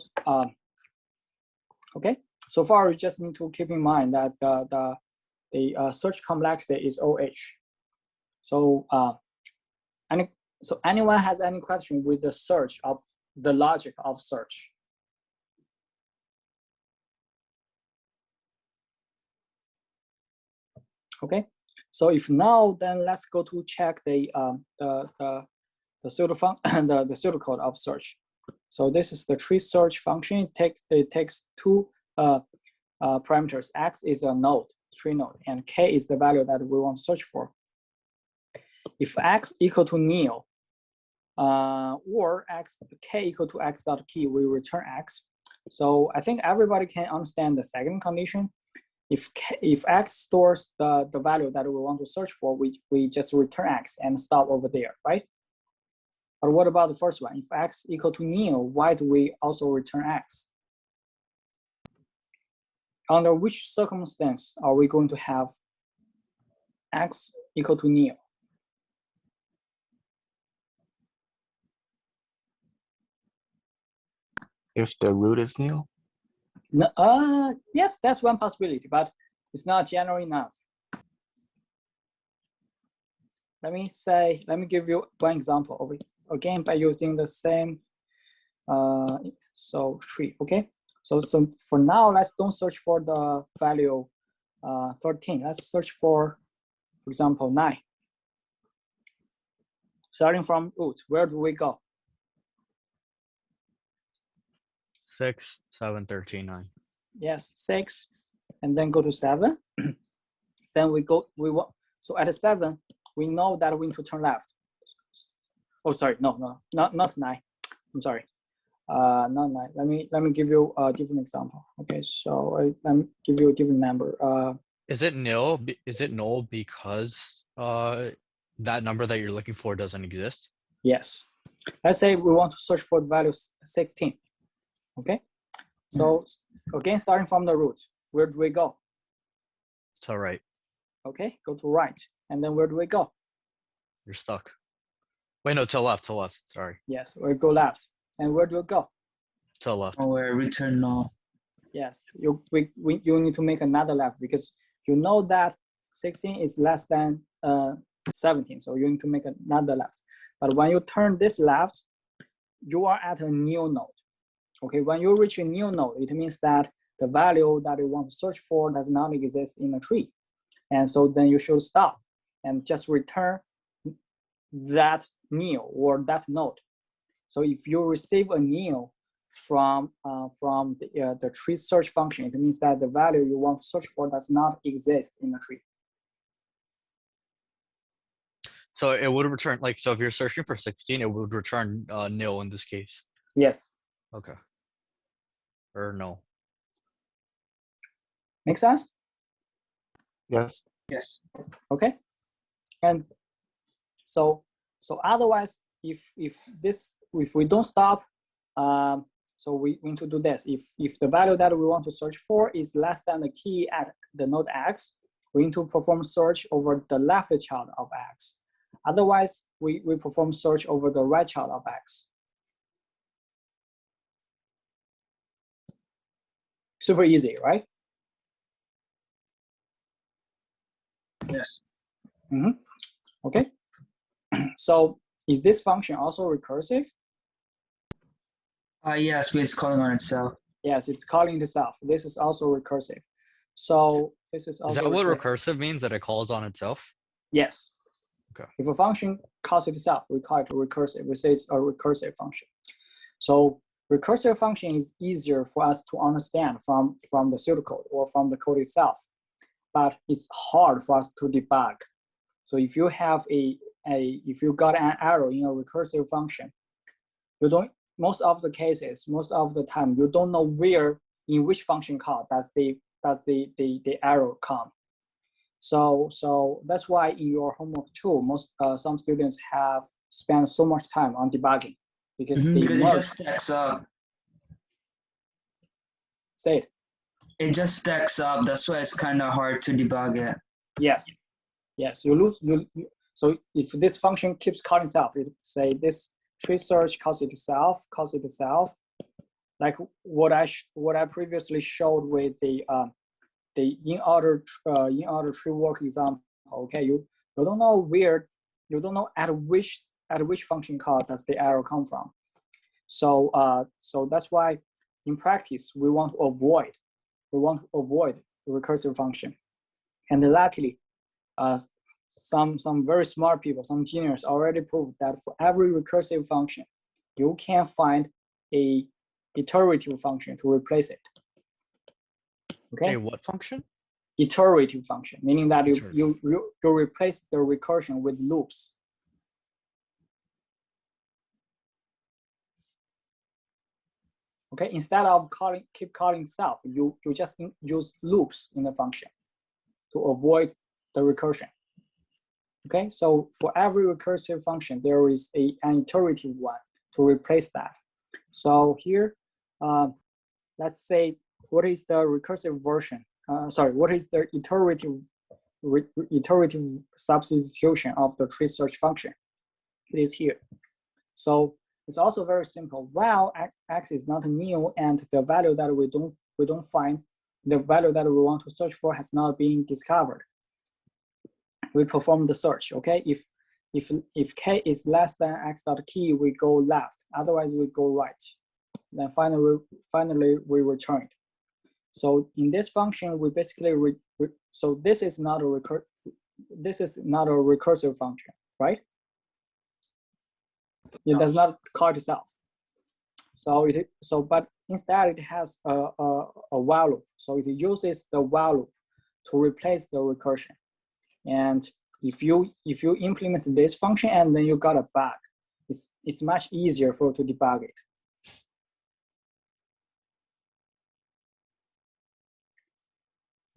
okay. So far, you just need to keep in mind that the search complexity is OH. So anyone has any question with the search of the logic of search? Okay. So if no, then let's go to check the pseudocode of search. So this is the tree search function. It takes 2 parameters. X is a node, tree node, and K is the value that we want to search for. If X equal to nil, or K equal to X dot key, we return X. So I think everybody can understand the second condition. If X stores the value that we want to search for, we just return X and stop over there, right? But what about the first one? If X equal to nil, why do we also return X? Under which circumstance are we going to have X equal to nil? If the root is nil? No, yes, that's one possibility, but it's not general enough. Let me give you one example over again by using the same tree. Okay, so for now, let's don't search for the value 13. Let's search for example 9. Starting from root, where do we go? 6, 7, 13, 9. Yes, 6, and then go to 7. Then we want, so at 7, we know that we need to turn left. Oh, sorry, no, not 9. I'm sorry. No. Let me give you a different example. Okay, so let me give you a different number. Is it nil? Is it null because that number that you're looking for doesn't exist? Yes. Let's say we want to search for the value 16. Okay. So again, starting from the root, where do we go? To right. Okay, go to right, and then where do we go? You're stuck. Wait, no, to left. Sorry, Yes, we go left, and where do we go? to left. Oh, where return null. Yes, you need to make another left because you know that 16 is less than 17, so you need to make another left. But when you turn this left, you are at a new node. Okay, when you reach a new node, it means that the value that you want to search for does not exist in a tree. And so then you should stop and just return that nil or that node. So if you receive a nil from the tree search function, it means that the value you want to search for does not exist in the tree. So it would return like, so if you're searching for 16, it would return nil in this case. Yes. Okay. Or no. Make sense? Yes. Yes. Okay. And so otherwise, if we don't stop, so we need to do this. If the value that we want to search for is less than the key at the node X, we need to perform search over the left child of X. Otherwise, we perform search over the right child of X. Super easy, right? Yes. Mm-hmm. Okay. So is this function also recursive? Yes, it's calling on itself. Yes, it's calling itself. This is also recursive. So this is also Is that what recursive means, that it calls on itself? Yes. Okay. If a function calls itself, we call it recursive. We say it's a recursive function. So recursive function is easier for us to understand from the pseudocode or from the code itself, but it's hard for us to debug. So if you have if you got an error in a recursive function, you don't, most of the cases, most of the time, you don't know where, in which function call does the error come. So that's why in your homework too, some students have spent so much time on debugging because they Because it merge. just stacks up. Say it. It just stacks up. That's why it's kind of hard to debug it. Yes, you lose. So if this function keeps calling itself, it say this tree search calls itself, like what I previously showed with the in order tree work example. Okay, you don't know where, you don't know at which function call does the error come from. So so that's why in practice we want to avoid the recursive function. And luckily, some very smart people, some engineers already proved that for every recursive function, you can find a iterative function to replace it. Okay. What function? Iterative function, meaning that you replace the recursion with loops. Okay, instead of keep calling self, you just use loops in the function to avoid the recursion. Okay, so for every recursive function, there is an iterative one to replace that. So here, let's say, what is the recursive version? What is the iterative substitution of the tree search function? It is here. So it's also very simple. While X is not new and the value that we don't find, the value that we want to search for has not been discovered, we perform the search. Okay, if K is less than X dot key, we go left. Otherwise, we go right. Then finally we return it. So in this function, we basically so this is not a recursive function, right? It does not call itself. But instead it has a while loop. So it uses the while loop to replace the recursion. And if you implement this function and then you got a bug, it's much easier to debug it.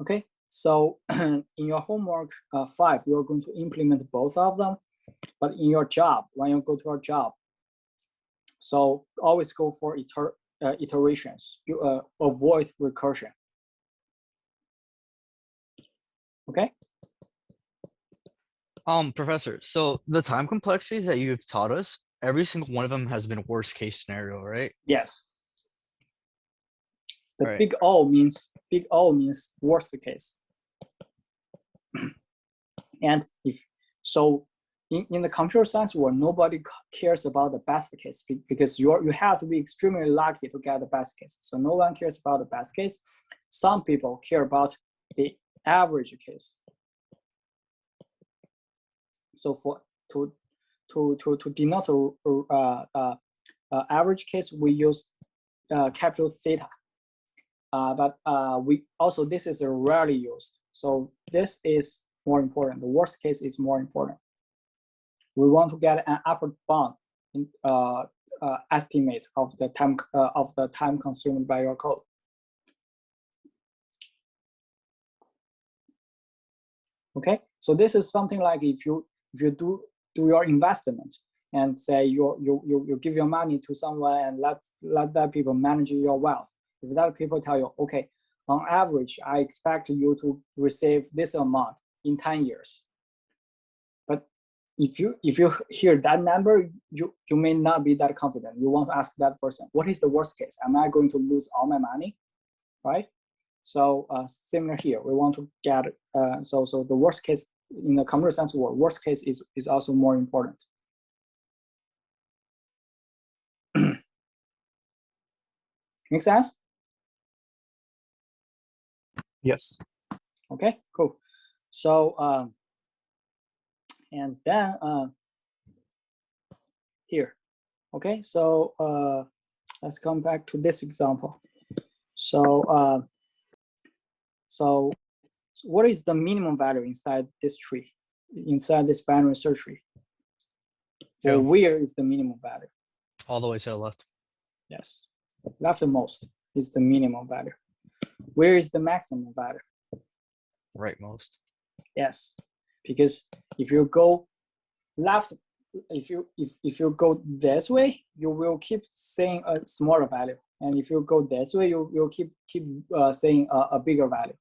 Okay, so in your homework 5, you're going to implement both of them, but in your job, when you go to your job, so always go for iterations. You avoid recursion. Okay. Professor, so the time complexities that you've taught us, every single one of them has been worst case scenario, right? Yes. The Right. big O means worst case. And if so, in the computer science world, nobody cares about the best case because you have to be extremely lucky to get the best case. So no one cares about the best case. Some people care about the average case. So to denote average case, we use capital theta. But we also, this is rarely used. So this is more important. The worst case is more important. We want to get an upper bound in, estimate of the time consumed by your code. Okay, so this is something like if you do your investment and say you give your money to someone and let that people manage your wealth. If that people tell you, okay, on average, I expect you to receive this amount in 10 years. But if you hear that number, you may not be that confident. You want to ask that person, what is the worst case? Am I going to lose all my money, right? So similar here, we want to get, so the worst case in the computer science world, worst case is also more important. Make sense? Yes. Okay, cool. So, and then here, okay, so let's come back to this example. So, so what is the minimum value inside this tree, inside this binary search tree? Well, where is the minimum value? All the way to the left. Yes, leftmost is the minimum value. Where is the maximum value? Rightmost. Yes, because if you go left, if you go this way, you will keep saying a smaller value, and if you go this way, you'll keep saying a bigger value.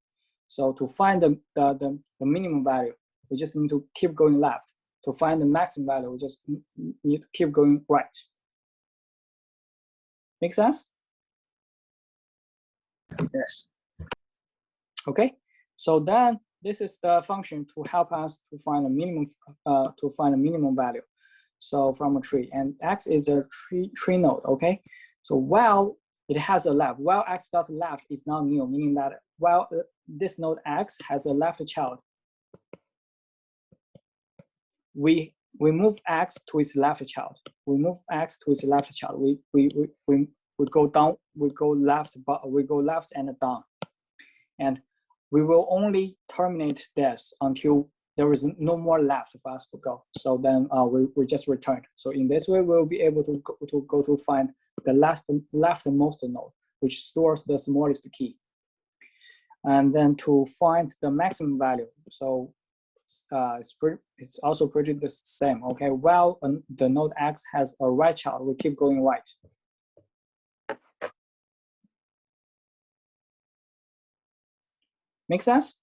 So to find the minimum value, we just need to keep going left. To find the maximum value, we just need to keep going right. Make sense? Yes. Okay. So then this is the function to help us to find a minimum value. So from a tree, and x is a tree node. Okay. So while it has a left, while x dot left is not new, meaning that while this node x has a left child, we move x to its left child. We move x to its left child. We go down. We go left, but we go left and down, and we will only terminate this until there is no more left for us to go. So then we just return. So in this way, we'll be able to go to find the leftmost node, which stores the smallest key. And then to find the maximum value. So it's also pretty the same. Okay, while the node x has a right child, we keep going right. Make sense?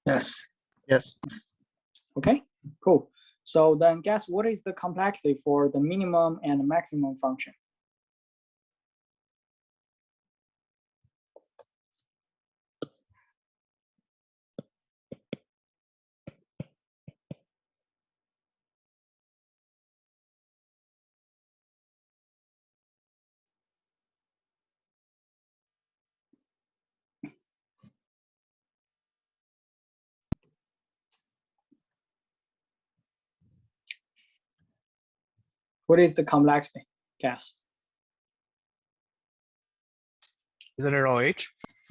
Yes. Yes. Okay, cool. So then guess what is the complexity for the minimum and maximum function? What is the complexity? Guess. Isn't it OH?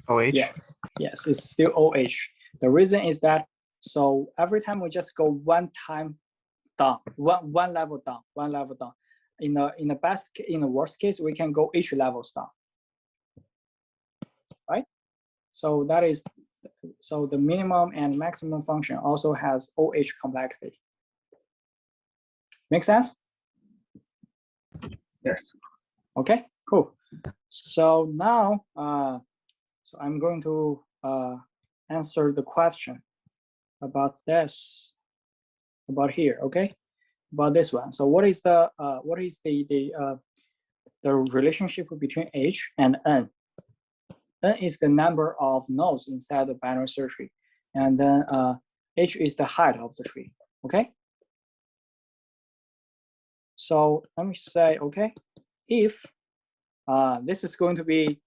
OH. Yes, it's still OH. The reason is that, so every time we just go one time down, one level down. In the worst case, we can go each levels down, right? So that is, so the minimum and maximum function also has OH complexity. Make sense? Yes. Okay, cool. So now, so I'm going to answer the question about this, about here, okay? About this one. So what is the relationship between H and N? N is the number of nodes inside the binary search tree, and then H is the height of the tree, okay? So let me say, okay, if this is going to be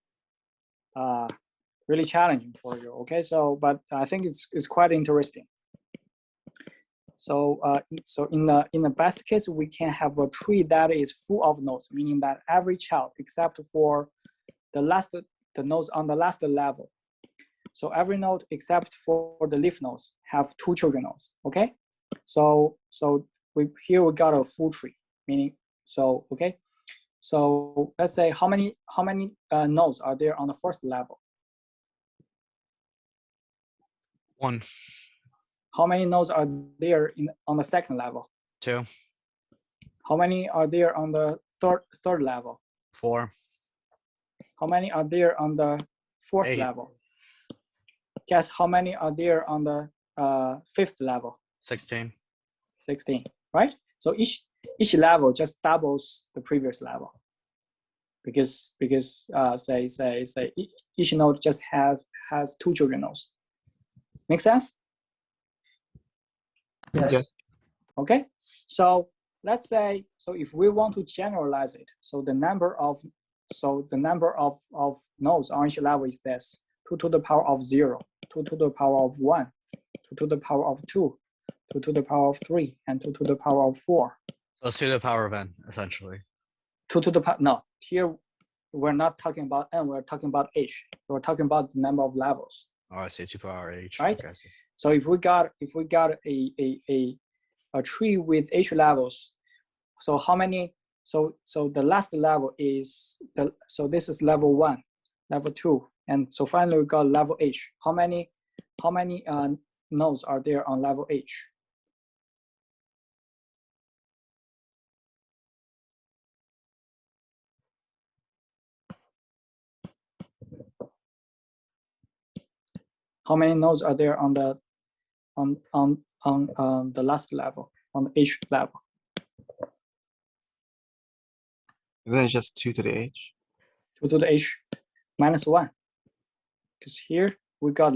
really challenging for you, okay? So, but I think it's quite interesting. So, so in the best case, we can have a tree that is full of nodes, meaning that every child except for the nodes on the last level. So every node except for the leaf nodes have 2 children nodes, okay? So here we got a full tree, meaning, so, okay? So let's say how many nodes are there on the first level? 1, How many nodes are there on the second level? 2, How many are there on the third level? 4, How many are there on the fourth 8, level? Guess how many are there on the fifth level? 16. 16, right? So each level just doubles the previous level, because say each node just has 2 children nodes. Make sense? Yes. Yes. Okay. So let's say, so if we want to generalize it, so the number of nodes on each level is this: 2 to the power of 0, 2 to the power of 1, 2 to the power of 2, 2 to the power of 3, and 2 to the power of 4. So it's 2 to the power of n, essentially. 2 to the power, no, here we're not talking about n, we're talking about h. We're talking about the number of levels. Oh, I see. 2 power h. Right? Okay, I see. So if we got a tree with h levels, so how many? So the last level is so this is level 1, level 2, and so finally we got level h. How many nodes are there on level h? How many nodes are there on the last level, on the h level? Isn't it just 2 to the h? 2 to the h minus 1. Because here we got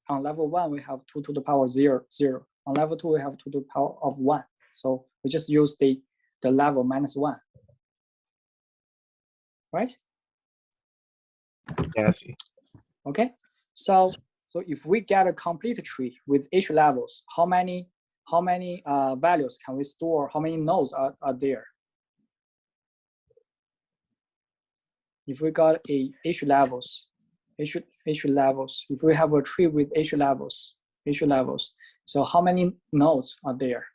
on level 1 we have 2 to the power 0, 0. On level 2 we have 2 to the power of 1. So we just use the level minus 1. Right? Yeah, I see. Okay. So if we get a complete tree with h levels, how many values can we store? How many nodes are there? If we got a h levels, if we have a tree with h levels, so how many nodes are there?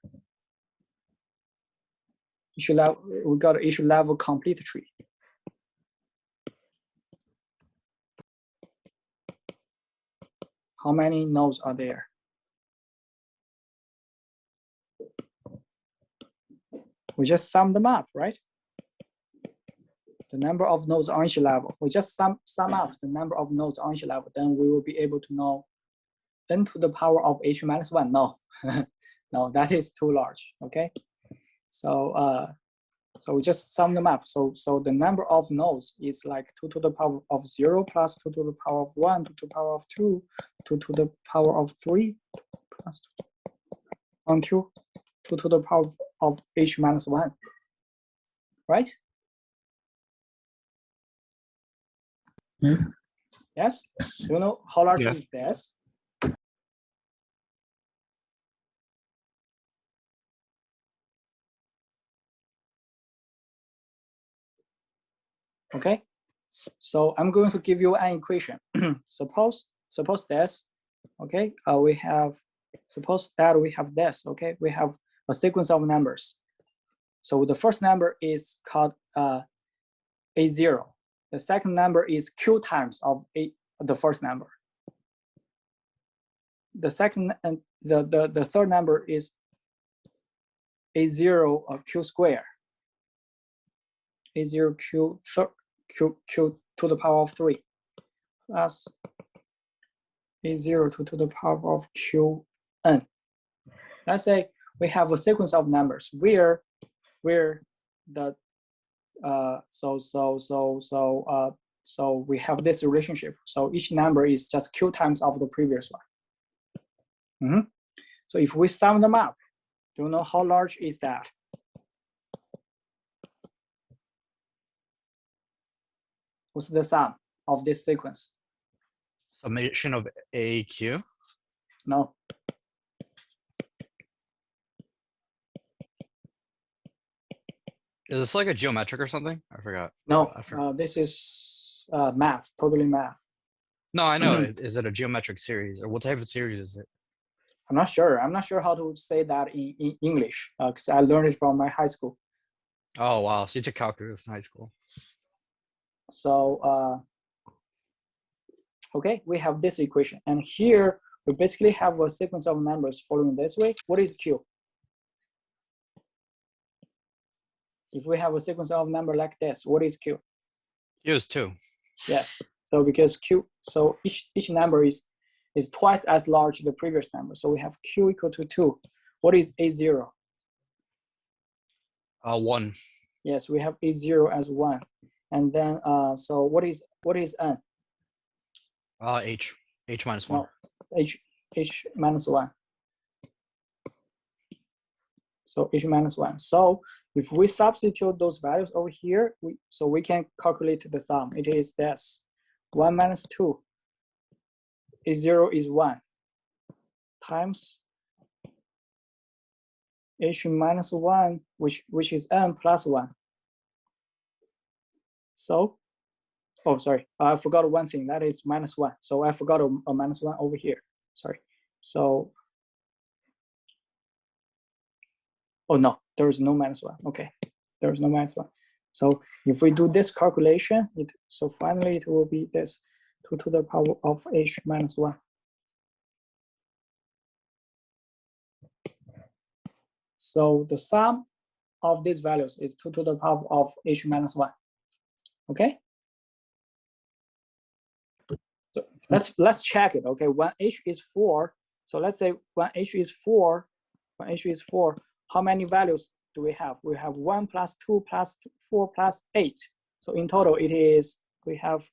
We got h level complete tree. How many nodes are there? We just sum them up, right? The number of nodes on each level. We just sum up the number of nodes on each level. Then we will be able to know n to the power of h minus 1. No, no, that is too large. Okay, so so we just sum them up. So the number of nodes is like 2 to the power of 0 plus 2 to the power of 1, 2 to the power of 2, 2 to the power of 3 plus 1, 2, 2 to the power of h minus 1. Right? Hmm? Yes? Do you know how large Yes. is this? Okay, so I'm going to give you an equation. suppose this, okay, we have, suppose that we have this, okay, we have a sequence of numbers. So the first number is called A0. The second number is Q times of the first number. the second and the third number is A0 of Q square. A0 Q to the power of 3 plus A0 to the power of Qn. Let's say we have a sequence of numbers where the so we have this relationship. So each number is just Q times of the previous one. So if we sum them up, do you know how large is that? What's the sum of this sequence? Summation of AQ. No. Is this like a geometric or something? I forgot. No, I forgot. this is math, totally math. No, I know. Is it a geometric series, or what type of series is it? I'm not sure. I'm not sure how to say that in English because I learned it from my high school. Oh wow! So you took calculus in high school. So okay, we have this equation, and here we basically have a sequence of numbers following this way. What is Q? If we have a sequence of number like this, what is Q? Q is 2. Yes. So because Q, so each number is twice as large as the previous number. So we have Q equal to 2. What is A0? 1. Yes, we have A0 as 1. And then so what is N? H minus 1. No, H minus 1. So H minus 1. So if we substitute those values over here, we can calculate the sum. It is this 1 minus 2. A0 is 1 times H minus 1, which is N plus 1. So, oh, sorry, I forgot one thing. That is minus 1. So I forgot a minus 1 over here. Sorry. So, oh no, there is no minus 1. Okay, there is no minus 1. So if we do this calculation, so finally it will be this 2 to the power of H minus 1. So the sum of these values is 2 to the power of H minus 1. Okay. So let's check it. Okay, when H is 4, so let's say when H is 4, how many values do we have? We have 1 plus 2 plus 4 plus 8. So in total, it is we have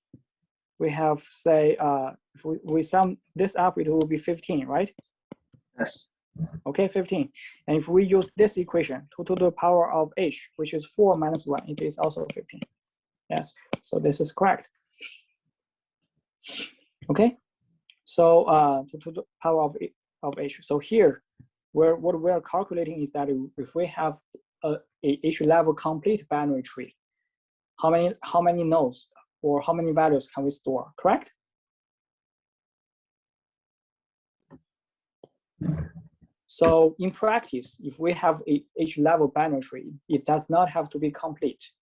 say if we sum this up, it will be 15, right? Yes. Okay, 15. And if we use this equation, 2 to the power of H, which is 4 minus 1, it is also 15. Yes, so this is correct. Okay, so 2 to the power of H. So here, what we're calculating is that if we have a H level complete binary tree, how many nodes or how many values can we store, correct? So in practice, if we have a H level binary tree, it does not have to be complete.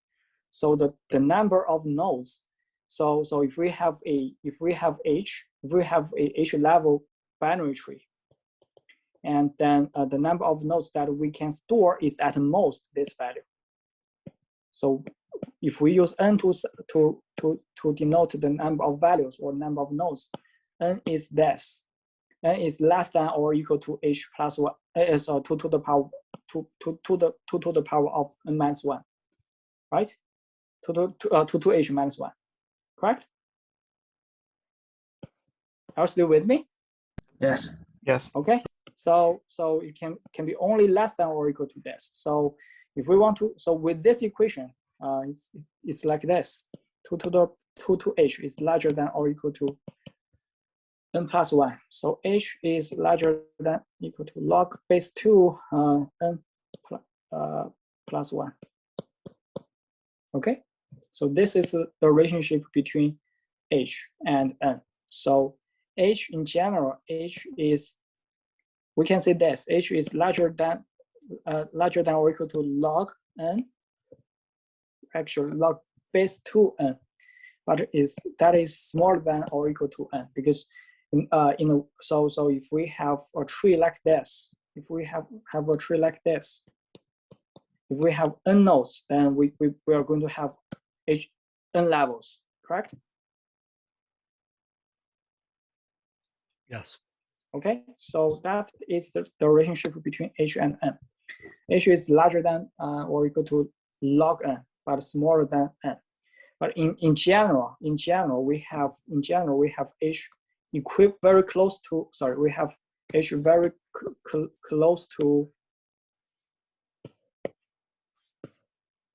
So the number of nodes, so if we have a H level binary tree, and then the number of nodes that we can store is at most this value. So if we use N to denote the number of values or number of nodes, N is this. N is less than or equal to H plus 1, so 2 to the power 2 to the power of N minus 1, right? 2 to H minus 1, correct? Are you still with me? Yes. Yes. Okay, so it can be only less than or equal to this. So if we want to, so with this equation, it's like this: 2 to H is larger than or equal to N plus 1. So H is larger than equal to log base 2 N plus 1. Okay, so this is the relationship between H and N. So H in general, H is, we can say this: H is larger than or equal to log N, actually log base 2 N, but that is smaller than or equal to N, because So if we have a tree like this, if we have a tree like this, if we have n nodes, then we are going to have n levels, correct? Yes. Okay, so that is the relationship between h and n. H is larger than or equal to log n, but smaller than n. But in general, we have h very close to, sorry, we have h very close to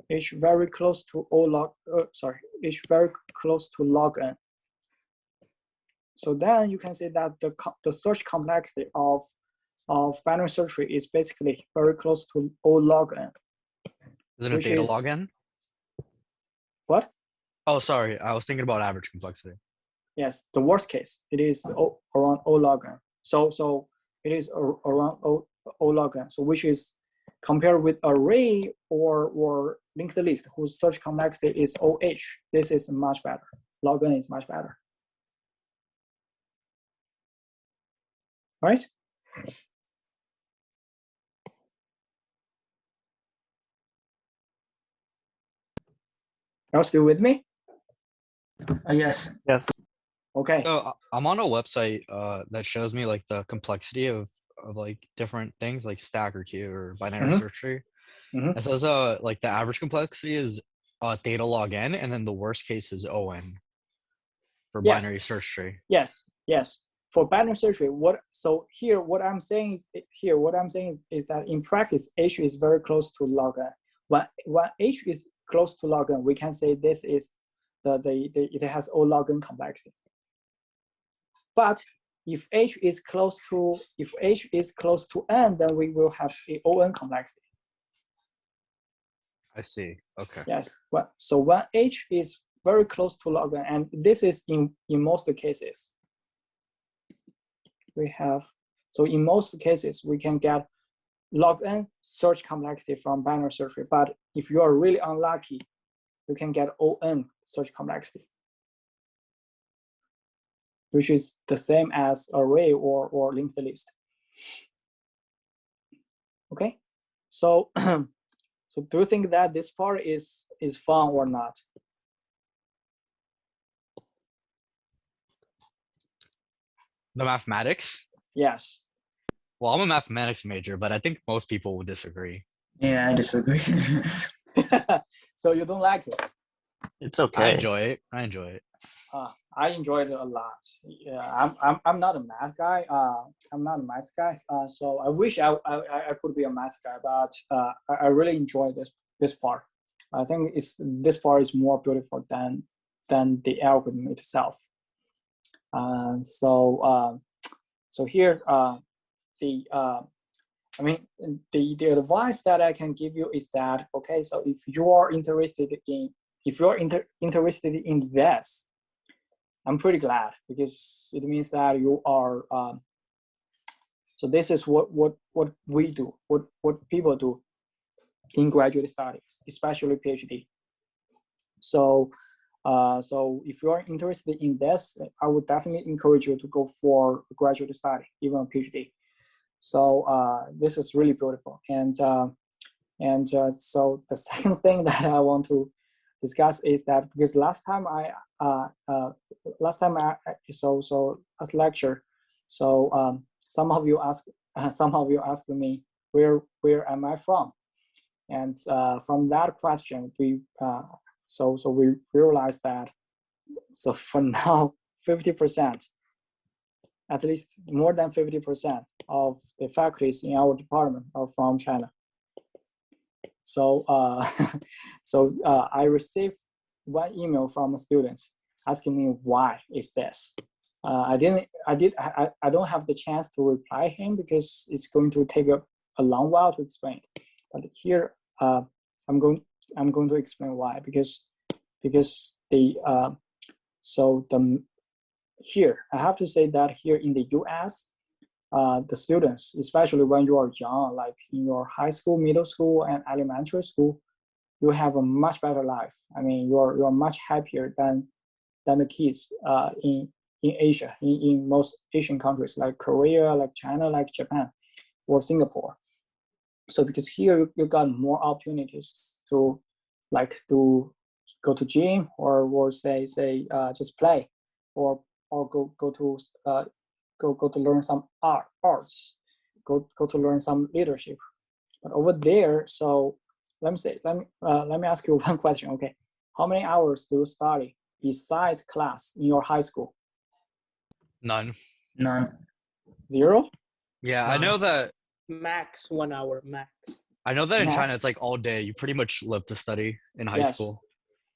h very close to O log, h very close to log n. So then you can say that the search complexity of binary search tree is basically very close to O log n. Isn't it data log n? What? Oh, sorry. I was thinking about average complexity. Yes, the worst case, it is around O log n. So it is around O log n. So which is compared with array or linked list whose search complexity is OH. This is much better. Log n is much better. Right? Are you still with me? Yes. Yes. Okay. So I'm on a website that shows me like the complexity of like different things like stack or queue or binary search tree. It says like the average complexity is data log n, and then the worst case is on for Yes. binary search tree. Yes. For binary search tree, what I'm saying is that in practice h is very close to log n. When h is close to log n, we can say this is it has O log n complexity. But if h is close to n, then we will have a O(n) complexity. I see. Okay. Yes. So when h is very close to log n, and this is in most cases, in most cases we can get log n search complexity from binary search tree. But if you are really unlucky, you can get O(n) search complexity, which is the same as array or linked list. Okay, so so do you think that this part is fun or not? The mathematics? Yes. Well, I'm a mathematics major, but I think most people would disagree. Yeah, I disagree. So you don't like it? It's okay. I enjoy it. I enjoyed it a lot. Yeah, I'm not a math guy. So I wish I could be a math guy, but I really enjoy this part. I think this part is more beautiful than the algorithm itself. So here the advice that I can give you is that, okay, so if you are interested in this, I'm pretty glad, because it means that you are so this is what we do, what people do in graduate studies, especially PhD. So if you are interested in this, I would definitely encourage you to go for a graduate study, even a PhD. So this is really beautiful. And so the second thing that I want to discuss is that, because last lecture, so some of you asked me where am I from, and from that question we realized that, so for now 50%, at least more than 50% of the faculties in our department are from China. So I received one email from a student asking me why is this. I don't have the chance to reply him because it's going to take a long while to explain. But here I'm going to explain why, because here I have to say that here in the US, the students, especially when you are young, like in your high school, middle school, and elementary school, you have a much better life. I mean, you're much happier than the kids in Asia, in most Asian countries like Korea, like China, like Japan, or Singapore. So because here you got more opportunities to like to go to gym or say just play or go to learn some arts, go to learn some leadership. But over there, so let me ask you one question. Okay, how many hours do you study besides class in your high school? None. None. 0? Yeah, I know that. Max 1 hour, max. I know that in Max? China it's like all day. You pretty much live to study in high Yes. school.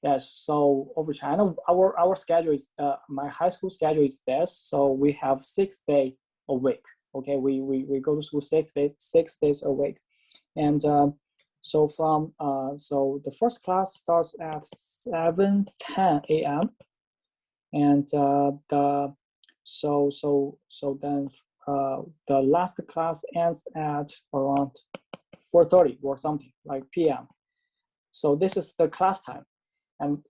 Yes. So over China, our schedule is my high school schedule is this. So we have 6 days a week. Okay, we go to school 6 days a week, and so from so the first class starts at 7:10 a.m. and then the last class ends at around 4:30 or something like p.m. So this is the class time,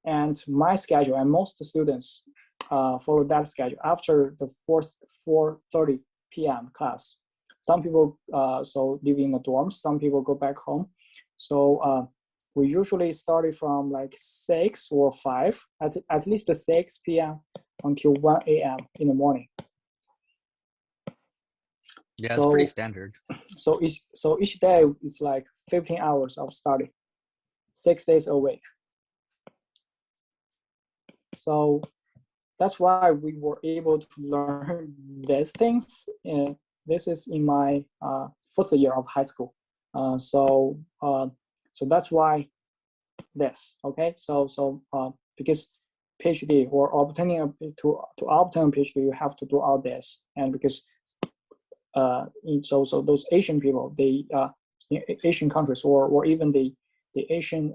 and my schedule and most students follow that schedule after the 4:30 p.m. class. Some people so live in the dorms, some people go back home. So we usually started from like 6 or 5, at least 6 p.m. until 1 a.m. in the morning. Yeah, it's pretty standard. So each day is like 15 hours of study, 6 days a week. So that's why we were able to learn these things. And this is in my first year of high school. So that's why this. Okay. So because PhD or obtaining to obtain a PhD, you have to do all this, and because so those Asian people, they in Asian countries or even the Asian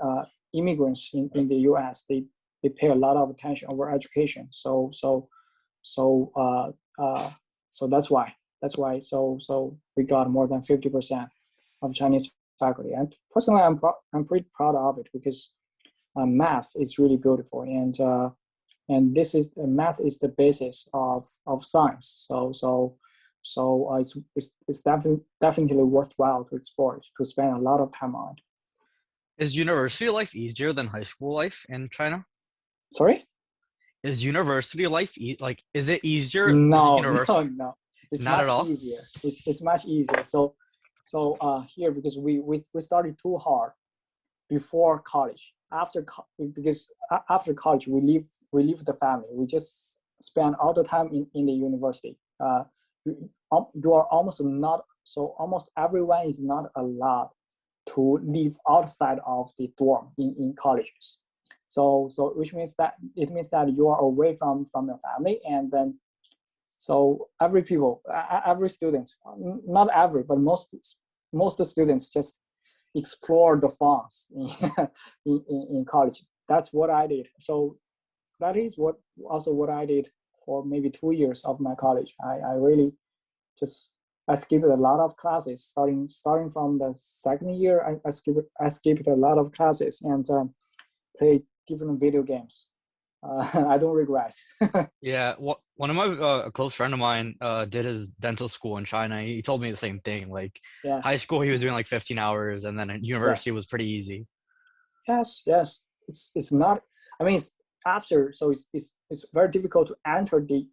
immigrants in the U.S., they pay a lot of attention over education. So that's why so we got more than 50% of Chinese faculty, and personally I'm pretty proud of it, because math is really beautiful, and this is math is the basis of science. So it's definitely worthwhile to explore it, to spend a lot of time on it. Is university life easier than high school life in China? Sorry? Is university life like, is it easier? No. It's Not much at all? easier. It's much easier. So here, because we started too hard before college. After college, we leave the family. We just spend all the time in the university. You are almost everyone is not allowed to live outside of the dorm in colleges. So which means that you are away from your family, and then so every student, not every, but most students just explore the fonts in college. That's what I did. So that is what I did for maybe 2 years of my college. I really I skipped a lot of classes starting from the second year. I skipped a lot of classes and played different video games. I don't regret. Yeah, one of my a close friend of mine did his dental school in China. He told me the same thing. Like, Yeah. high school, he was doing like 15 hours, and then at university Yes. was pretty easy. Yes. It's not. I mean, it's after, so it's very difficult to enter the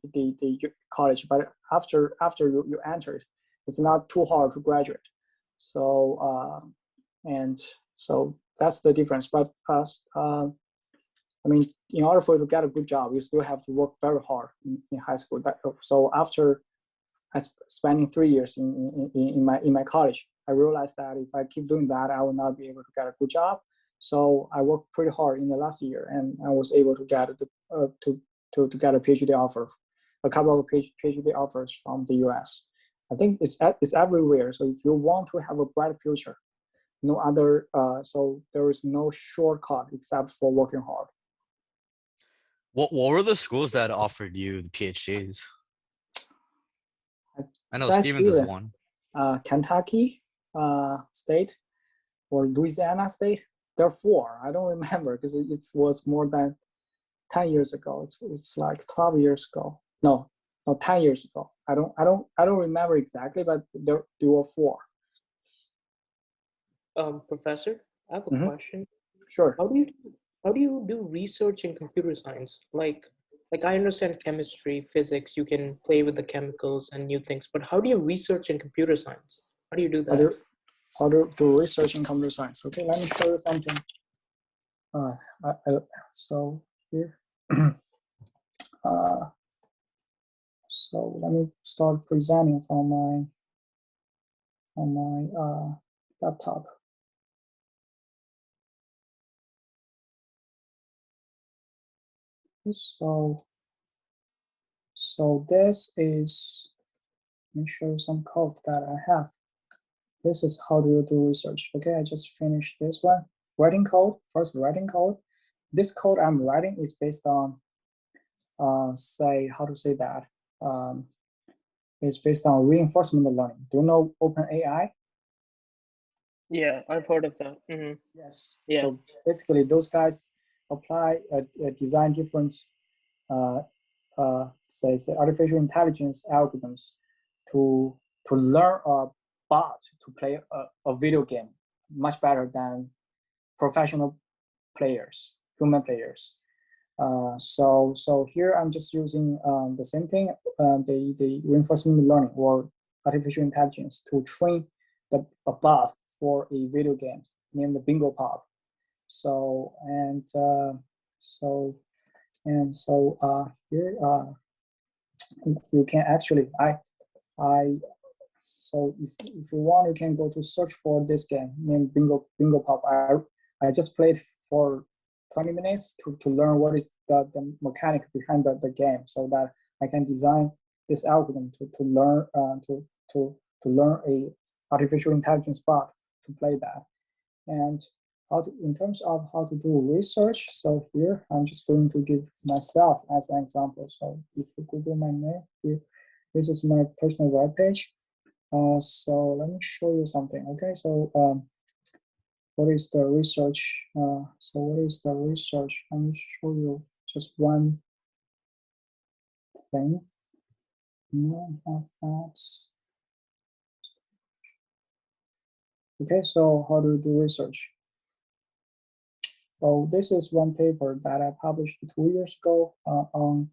college, but after you enter it, it's not too hard to graduate. So and so that's the difference. But I mean, in order for you to get a good job, you still have to work very hard in high school. So after spending 3 years in my college, I realized that if I keep doing that, I will not be able to get a good job. So I worked pretty hard in the last year, and I was able to get to get a PhD offer, a couple of PhD offers from the US. I think it's everywhere. So if you want to have a bright future, no other. So there is no shortcut except for working hard. What were the schools that offered you the PhDs? I know Stevens is one. Kentucky State or Louisiana State. There are 4. I don't remember because it was more than 10 years ago. It's like 12 years ago. No, 10 years ago. I don't remember exactly, but there were 4. Professor, I have a Mhm. question. Sure. How do you do research in computer science? Like I understand chemistry, physics, you can play with the chemicals and new things, but how do you research in computer science? How do you do that? How to do research in computer science. Okay, let me show you something. So here, so let me start presenting from my laptop. So this is, let me show you some code that I have. This is how do you do research. Okay, I just finished this one. Writing code, first writing code. This code I'm writing is based on, say, how to say that? It's based on reinforcement learning. Do you know OpenAI? Yeah, I've heard of that. Mm-hmm. Yes. Yeah. So basically, those guys apply, design different, say artificial intelligence algorithms to learn a bot to play a video game much better than professional players, human players. So here I'm just using the same thing, the reinforcement learning or artificial intelligence to train a bot for a video game named the Bingo Pop. So here you can actually so if you want, you can go to search for this game named Bingo Pop. I just played for 20 minutes to learn what is the mechanic behind the game, so that I can design this algorithm to learn to learn a artificial intelligence bot to play that. And in terms of how to do research, so here I'm just going to give myself as an example. So if you Google my name here, this is my personal web page. So let me show you something. Okay, so what is the research? So what is the research? Let me show you just one thing. Okay, so how do you do research? So this is one paper that I published 2 years ago on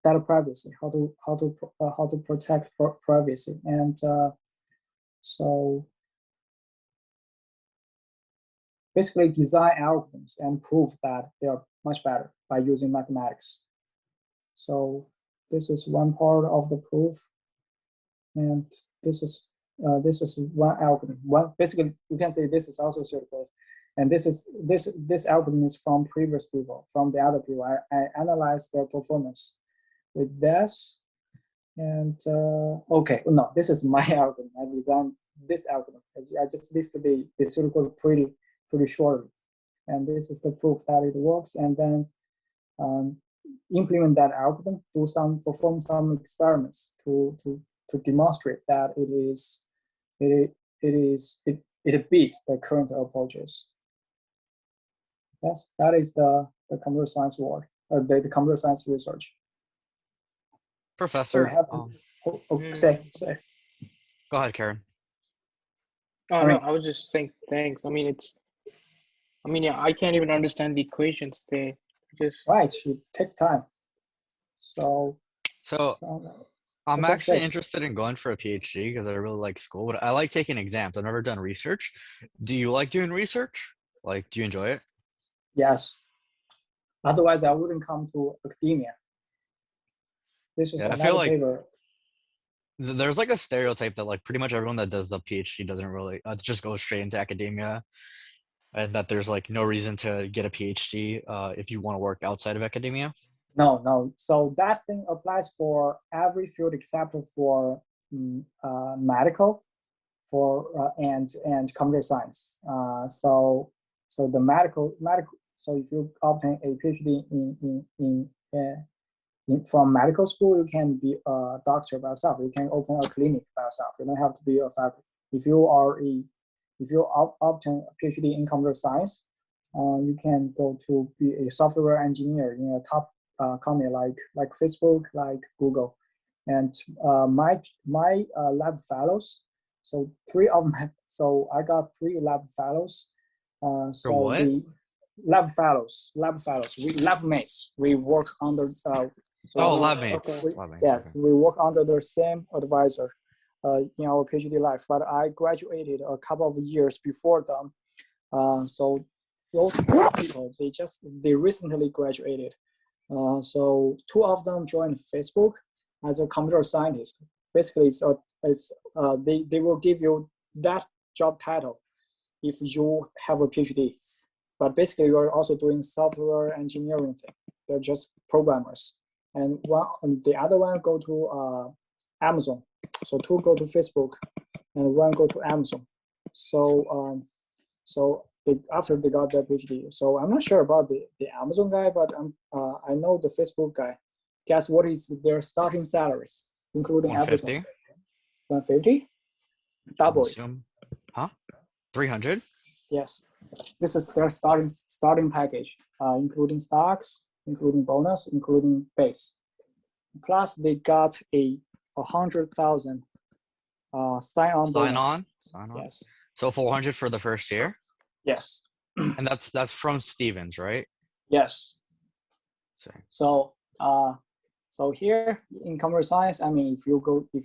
data privacy, how to protect privacy, and so basically design algorithms and prove that they are much better by using mathematics. So this is one part of the proof, and this is one algorithm. Basically you can say this is also pseudocode, and this algorithm is from previous people, from the other people. I analyzed their performance with this, and okay, no, this is my algorithm. I designed this algorithm. I just listed the pseudocode pretty shortly, and this is the proof that it works. And then implement that algorithm, perform some experiments to demonstrate that it beats the current approaches. Yes, that is the computer science world, the computer science research. Professor, say. Go ahead, Karen. Oh no, I was just saying thanks. I mean, yeah, I can't even understand the equations. They just right. It takes time. So I'm actually interested in going for a PhD because I really like school, but I like taking exams. I've never done research. Do you like doing research? Like, do you enjoy it? Yes. Otherwise, I wouldn't come to academia. This is I feel like paper. There's like a stereotype that like pretty much everyone that does the PhD doesn't really just go straight into academia, and that there's like no reason to get a PhD if you want to work outside of academia. No. So that thing applies for every field except for medical, and computer science. So the medical. So if you obtain a PhD from medical school, you can be a doctor by yourself. You can open a clinic by yourself. You don't have to be a faculty. If you obtain a PhD in computer science, you can go to be a software engineer in a top company like Facebook, like Google, and my lab fellows. So I got 3 lab fellows. So what? the lab fellows, we lab mates. We work under. Lab mates. Okay. Lab mates, Yes, okay. we work under the same advisor in our PhD life. But I graduated a couple of years before them. So those people, they recently graduated. So 2 of them joined Facebook as a computer scientist. Basically, they will give you that job title if you have a PhD. But basically, you're also doing software engineering thing. They're just programmers. And the other one go to Amazon. So 2 go to Facebook, and 1 go to Amazon. So after they got their PhD. So I'm not sure about the Amazon guy, but I know the Facebook guy. Guess what is their starting salary, including 150? everything? 150? Double it. Huh? 300? Yes. This is their starting package, including stocks, including bonus, including base. Plus they got a 100,000 sign-on bonus. Sign on? Yes. So 400 for the first year? Yes. And that's from Stevens, right? Yes. So So here in computer science, I mean, if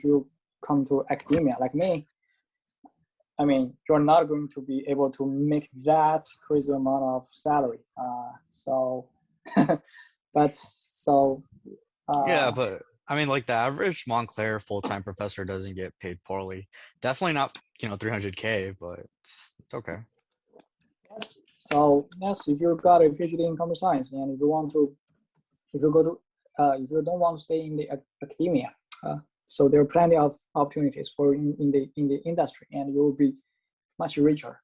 you come to academia like me, I mean, you're not going to be able to make that crazy amount of salary. yeah, but I mean, like the average Montclair full-time professor doesn't get paid poorly. Definitely not, 300K, but it's okay. Yes. So yes, if you got a PhD in computer science, and if you don't want to stay in the academia, so there are plenty of opportunities for in the industry, and you will be much richer.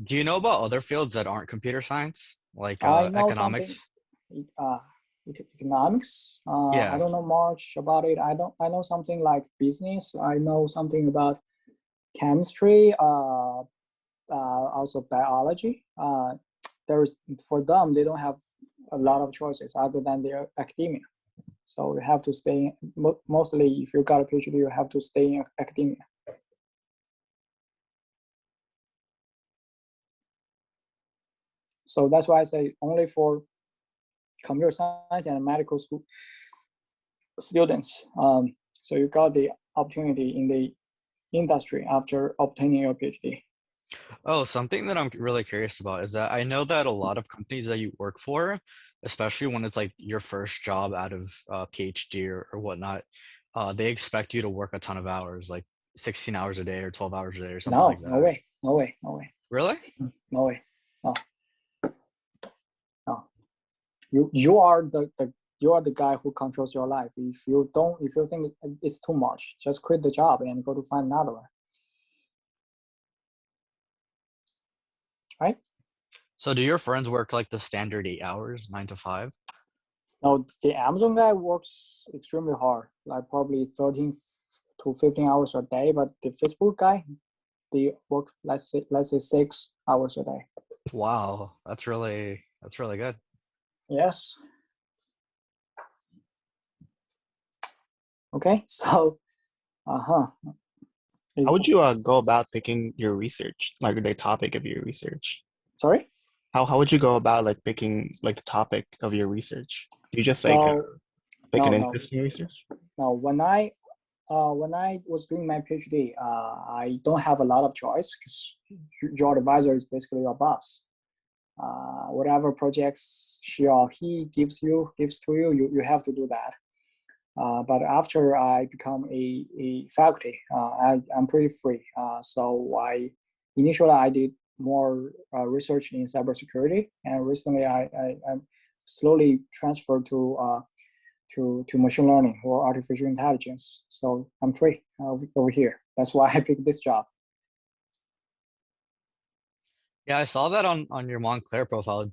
Do you know about other fields that aren't computer science, like I know economics? Economics. Yeah. I don't know much about it. I know something like business. I know something about chemistry. Also biology. For them, they don't have a lot of choices other than their academia. So you have to stay. Mostly, if you got a PhD, you have to stay in academia. So that's why I say only for computer science and medical school students. So you got the opportunity in the industry after obtaining your PhD. Oh, something that I'm really curious about is that I know that a lot of companies that you work for, especially when it's like your first job out of PhD or whatnot, they expect you to work a ton of hours, like 16 hours a day or 12 hours a day or something like that. No way. Really? No way. No. You are the guy who controls your life. If you think it's too much, just quit the job and go to find another one. Right? So do your friends work like the standard 8 hours, 9 to 5? No, the Amazon guy works extremely hard, like probably 13 to 15 hours a day. But the Facebook guy, they work let's say 6 hours a day. Wow, that's really good. Yes. Okay, so How would you go about picking your research, like the topic of your research? Sorry? How would you go about like picking like the topic of your research? Do you just pick an interesting research? No, when I was doing my PhD, I don't have a lot of choice because your advisor is basically your boss. Whatever projects she or he gives to you, you have to do that. But after I become a faculty, I'm pretty free. So initially I did more research in cybersecurity, and recently I slowly transferred to machine learning or artificial intelligence. So I'm free over here. That's why I picked this job. Yeah, I saw that on your Montclair profile.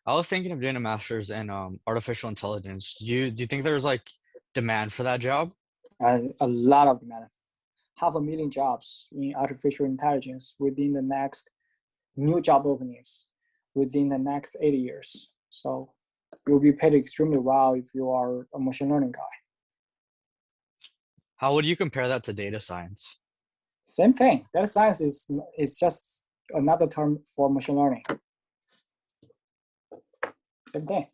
I was thinking of doing a master's in artificial intelligence. Do you think there's like demand for that job? A lot of demand. 500,000 jobs in artificial intelligence within the next new job openings within the next 8 years. So you'll be paid extremely well if you are a machine learning guy. How would you compare that to data science? Same thing. Data science is just another term for machine learning. Same thing.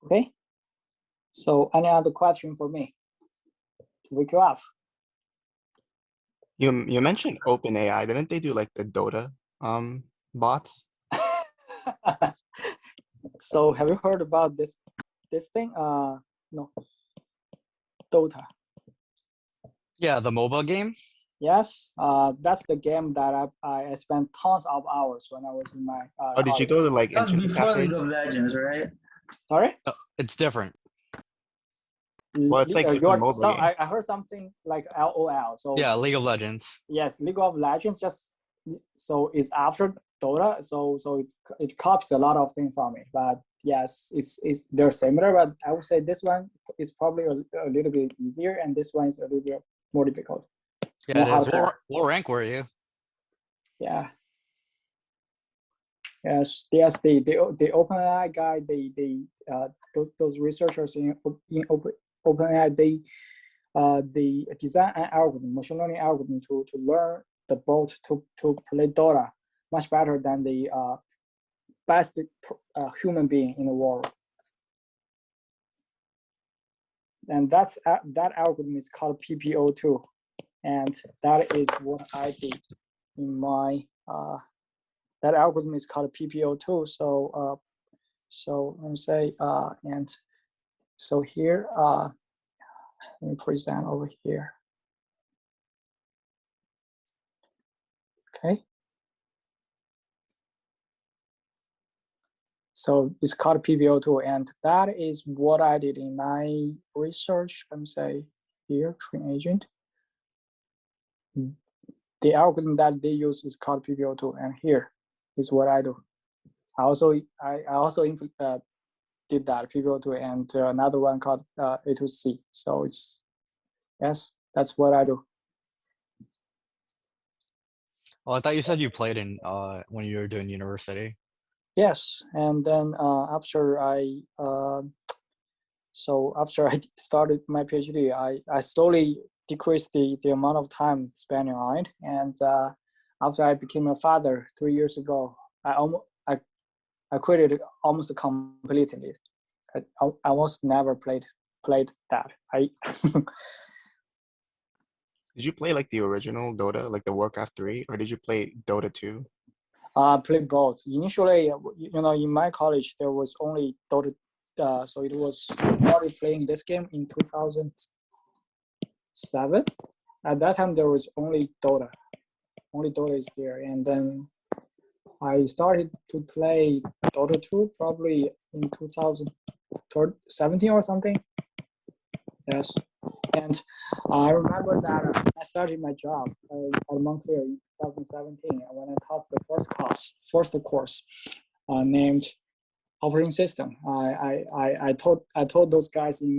Okay. So any other question for me to wake you up? You mentioned OpenAI. Didn't they do like the Dota bots? So have you heard about this thing? No. Dota. Yeah, the mobile game. Yes, that's the game that I spent tons of hours when I was in my Oh, did you go to like That was Internet before Cafe? League of Legends, right? Sorry? It's different. Well, it's like it's a mobile game. I heard something like LOL. So Yeah, League of Legends. Yes, League of Legends just so is after Dota. So it copies a lot of things from it. But yes, it's they're similar. But I would say this one is probably a little bit easier, and this one is a little bit more difficult. Yeah, it is. What rank were you? Yeah. Yes, the OpenAI guy, those researchers in OpenAI, they design an algorithm, machine learning algorithm to learn the bot to play Dota much better than the best human being in the world. And that algorithm is called PPO2, and that is what I did in my that algorithm is called PPO2. So let me say, and so here, let me present over here. Okay. So it's called PPO2, and that is what I did in my research. Let me say here, train agent. The algorithm that they use is called PPO2, and here is what I do. I also did that PPO2 and another one called A2C. So it's yes, that's what I do. Oh, I thought you said you played in when you were doing university. Yes, and then after I started my PhD, I slowly decreased the amount of time spending on it, and after I became a father 3 years ago, I quit it almost completely. I almost never played that. Did you play like the original Dota, like the Warcraft 3, or did you play Dota 2? Played both. Initially, in my college there was only Dota, so it was started playing this game in 2007. At that time, there was only Dota. Only Dota is there, and then I started to play Dota 2 probably in 2017 or something. Yes. And I remember that I started my job at Montclair in 2017 when I taught the first course named operating system. I told those guys in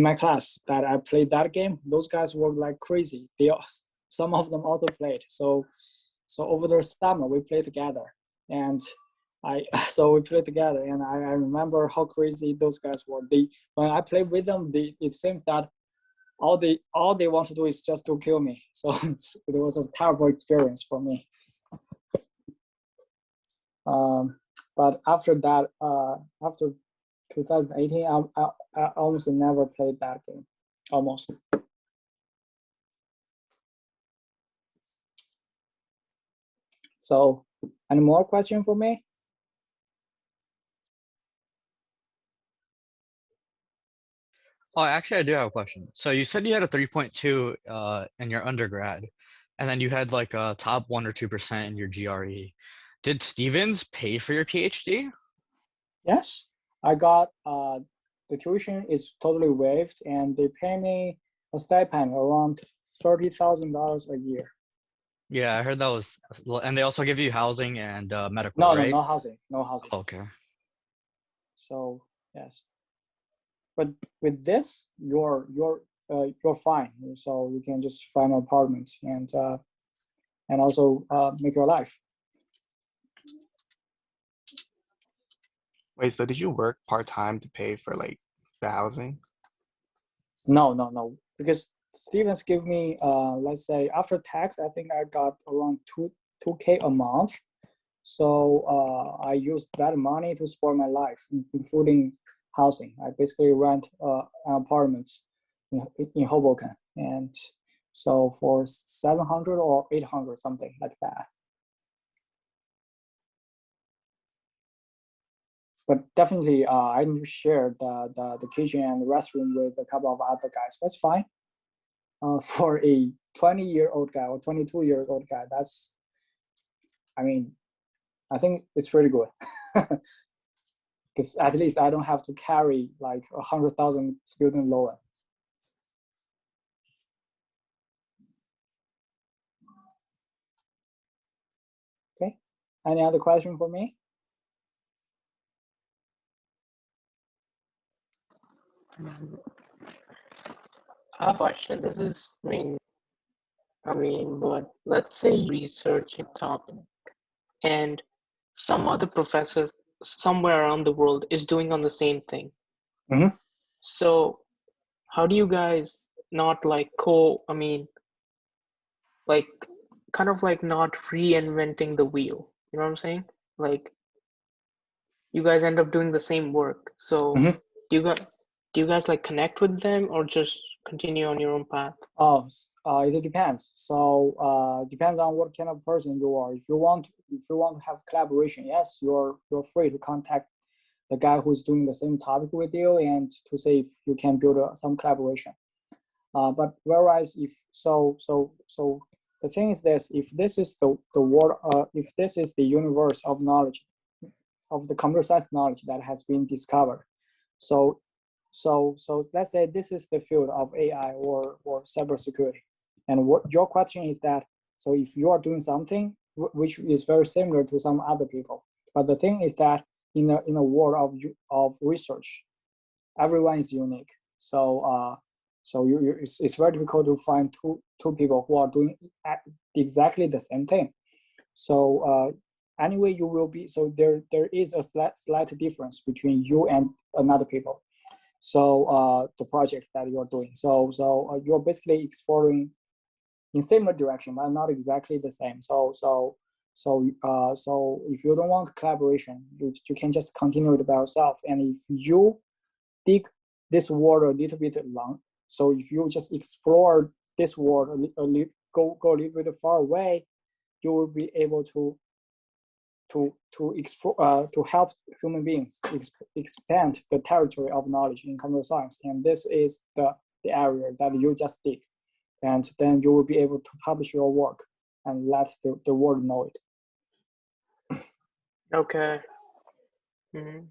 my class that I played that game. Those guys were like crazy. Some of them also played. So over the summer we played together, and so we played together, and I remember how crazy those guys were. When I played with them, it seemed that all they want to do is just to kill me. So it was a terrible experience for me. But after that, after 2018, I almost never played that game. Almost. So, any more question for me? Oh, actually, I do have a question. So you said you had a 3.2 in your undergrad, and then you had like a top 1 or 2% in your GRE. Did Stevens pay for your PhD? Yes, I got the tuition is totally waived, and they pay me a stipend around $30,000 a year. Yeah, I heard that was, and they also give you housing and medical, No, right? no housing, no housing. Okay. So yes, but with this, you're fine. So you can just find an apartment and also make your life. Wait, so did you work part-time to pay for like the housing? No, because Stevens give me let's say after tax, I think I got around 2K a month. So I used that money to support my life, including housing. I basically rent an apartment in Hoboken, and so for 700 or 800, something like that. But definitely, I shared the kitchen and the restroom with a couple of other guys. That's fine. For a 20-year-old guy or 22-year-old guy, that's, I mean, I think it's pretty good. Because at least I don't have to carry like 100,000 student loan. Okay. Any other question for me? I have a question. This is, but let's say research a topic and some other professor somewhere around the world is doing on the same thing. Mm-hmm. So how do you guys not like like kind of like not reinventing the wheel? You know what I'm saying? Like you guys end up doing the same work. So Mm-hmm. do you guys like connect with them or just continue on your own path? Oh, it depends. So depends on what kind of person you are. If you want to have collaboration, yes, you're free to contact the guy who's doing the same topic with you and to see if you can build some collaboration. But whereas if so the thing is this: if this is the world, if this is the universe of knowledge, of the computer science knowledge that has been discovered, so let's say this is the field of AI or cybersecurity, and what your question is that, so if you are doing something which is very similar to some other people, but the thing is that in a world of research, everyone is unique. So it's very difficult to find two people who are doing exactly the same thing. So anyway, you will be, so there is a slight difference between you and another people. So the project that you're doing. So you're basically exploring in similar direction, but not exactly the same. So if you don't want collaboration, you can just continue it by yourself. And if you dig this world a little bit long, so if you just explore this world go a little bit far away, you will be able to explore to help human beings expand the territory of knowledge in computer science. And this is the area that you just dig, and then you will be able to publish your work and let the world know it. Okay. Mm-hmm.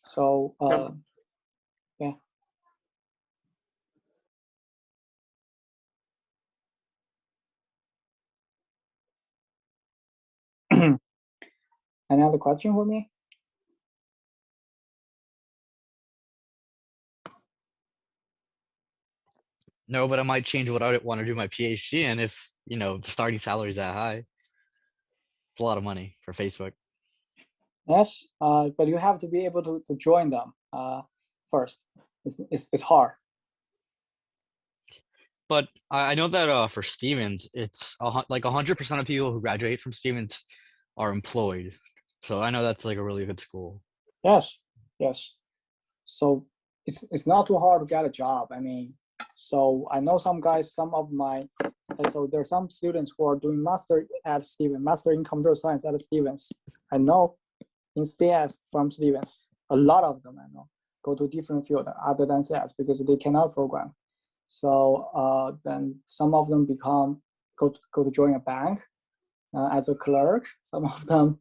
So yeah. Any other question for me? No, but I might change what I want to do my PhD in if, the starting salary is that high. It's a lot of money for Facebook. Yes, but you have to be able to join them first. It's hard. But I know that for Stevens, it's like 100% of people who graduate from Stevens are employed. So I know that's like a really good school. Yes. So it's not too hard to get a job. I mean, so I know some guys, so there's some students who are doing master at Stevens, master in computer science at Stevens. I know in CS from Stevens, a lot of them I know go to different field other than CS because they cannot program. So then some of them go to join a bank as a clerk. Some of them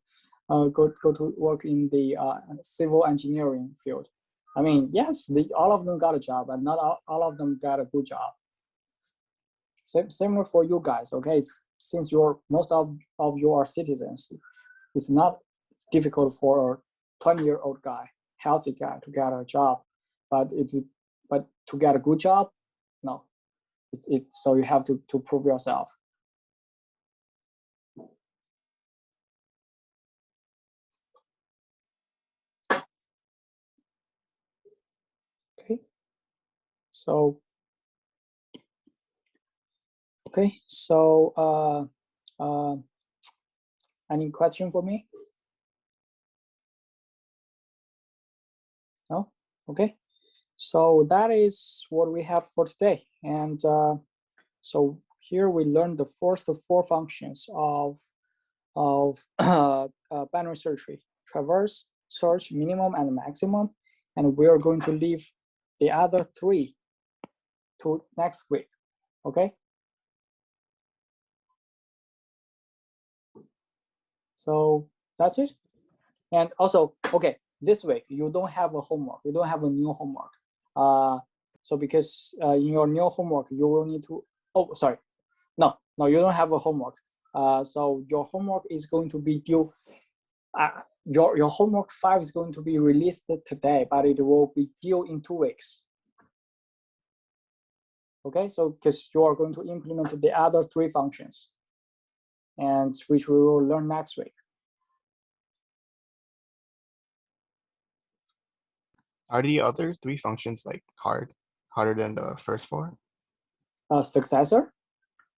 go to work in the civil engineering field. I mean, yes, all of them got a job, but not all of them got a good job. Similar for you guys, okay? Since most of you are citizens, it's not difficult 20-year-old guy, healthy guy to get a job, but to get a good job, no. So you have to prove yourself. Okay. So any question for me? No? Okay. So that is what we have for today. And so here we learned the first 4 functions of binary search tree: traverse, search, minimum, and maximum. And we are going to leave the other 3 to next week. Okay. So that's it. And also, okay, this week you don't have a homework. You don't have a new homework. So because in your new homework you will need to. Oh, sorry. No, you don't have a homework. So your homework is going to be due. Your homework 5 is going to be released today, but it will be due in 2 weeks. Okay, so because you are going to implement the other 3 functions, and which we will learn next week. Are the other 3 functions like harder than the first 4? Successor?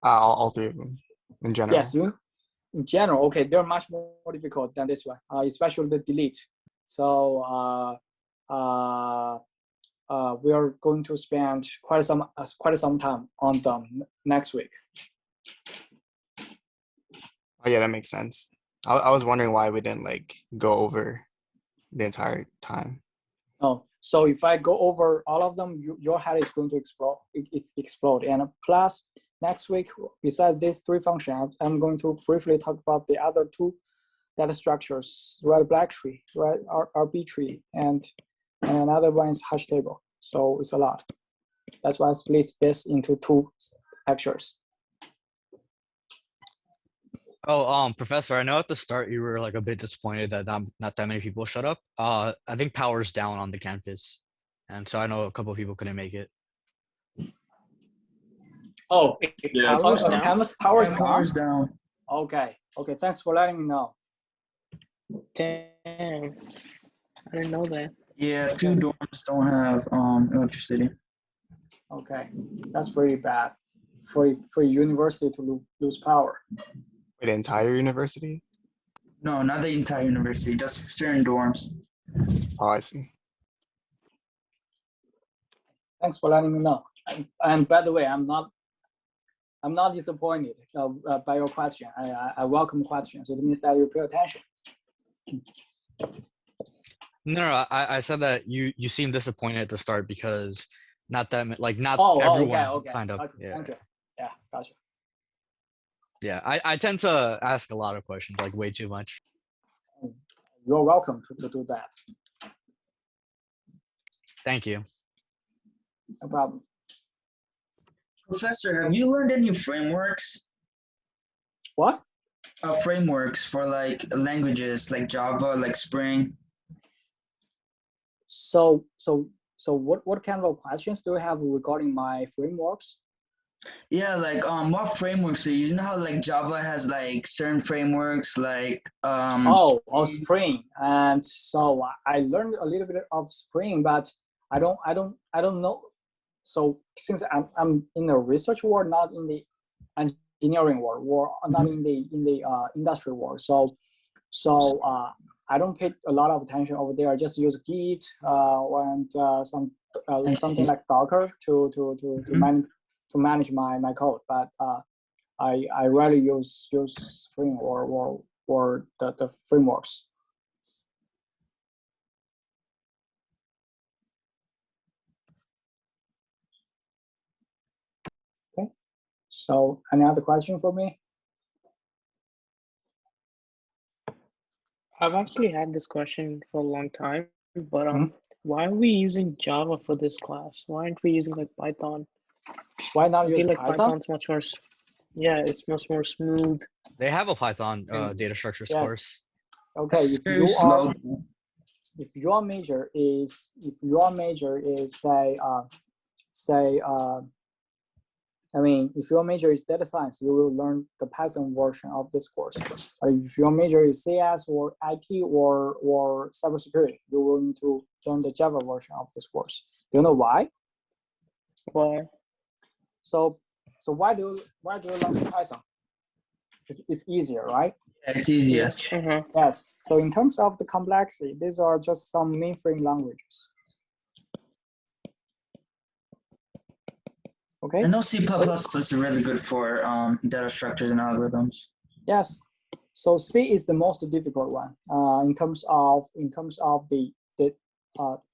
All 3 of them in general. Yes, in general, okay, they're much more difficult than this one, especially the delete. So we are going to spend quite some time on them next week. Oh yeah, that makes sense. I was wondering why we didn't like go over the entire time. Oh, so if I go over all of them, your head is going to explode. And plus, next week, besides these 3 functions, I'm going to briefly talk about the other 2 data structures: red-black tree, RB tree, and another one is hash table. So it's a lot. That's why I split this into 2 lectures. Oh, Professor, I know at the start you were like a bit disappointed that not that many people showed up. I think power's down on the campus, and so I know a couple of people couldn't make it. Oh, Yeah, power's down. Okay. Thanks for letting me know. Damn, I didn't know that. Yeah, a few dorms don't have electricity. Okay, that's pretty bad for university to lose power. The entire university? No, not the entire university, just certain dorms. Oh, I see. Thanks for letting me know. And by the way, I'm not disappointed by your question. I welcome questions. It means that you pay attention. No, I said that you seemed disappointed at the start because not everyone signed up. Okay, Yeah. thank you. Yeah, gotcha. Yeah, I tend to ask a lot of questions, like way too much. You're welcome to do that. Thank you. No problem. Professor, have you learned any frameworks? What? Frameworks for like languages like Java, like Spring. So what kind of questions do you have regarding my frameworks? Yeah, like what frameworks are you? You know how like Java has like certain frameworks like Spring. And so I learned a little bit of Spring, but I don't know. So since I'm in the research world, not in the engineering world, or not in the industry world. So I don't pay a lot of attention over there. I just use Git and something like Docker to manage my code. But I rarely use Spring or the frameworks. Okay. So any other question for me? I've actually had this question for a long time, but why are we using Java for this class? Why aren't we using like Python? Why not use I feel like Python? Python's much more. Yeah, it's much more smooth. They have a Python data structures course. Okay, it's very slow. if your major is if your major is data science, you will learn the Python version of this course. Or if your major is CS or IT or cybersecurity, you will need to learn the Java version of this course. Do you know why? Why? So why do you learn Python? It's easier, right? Yeah, it's easiest. Yes. So in terms of the complexity, these are just some mainframe languages. Okay. I know C++ is really good for data structures and algorithms. Yes. So C is the most difficult one in terms of the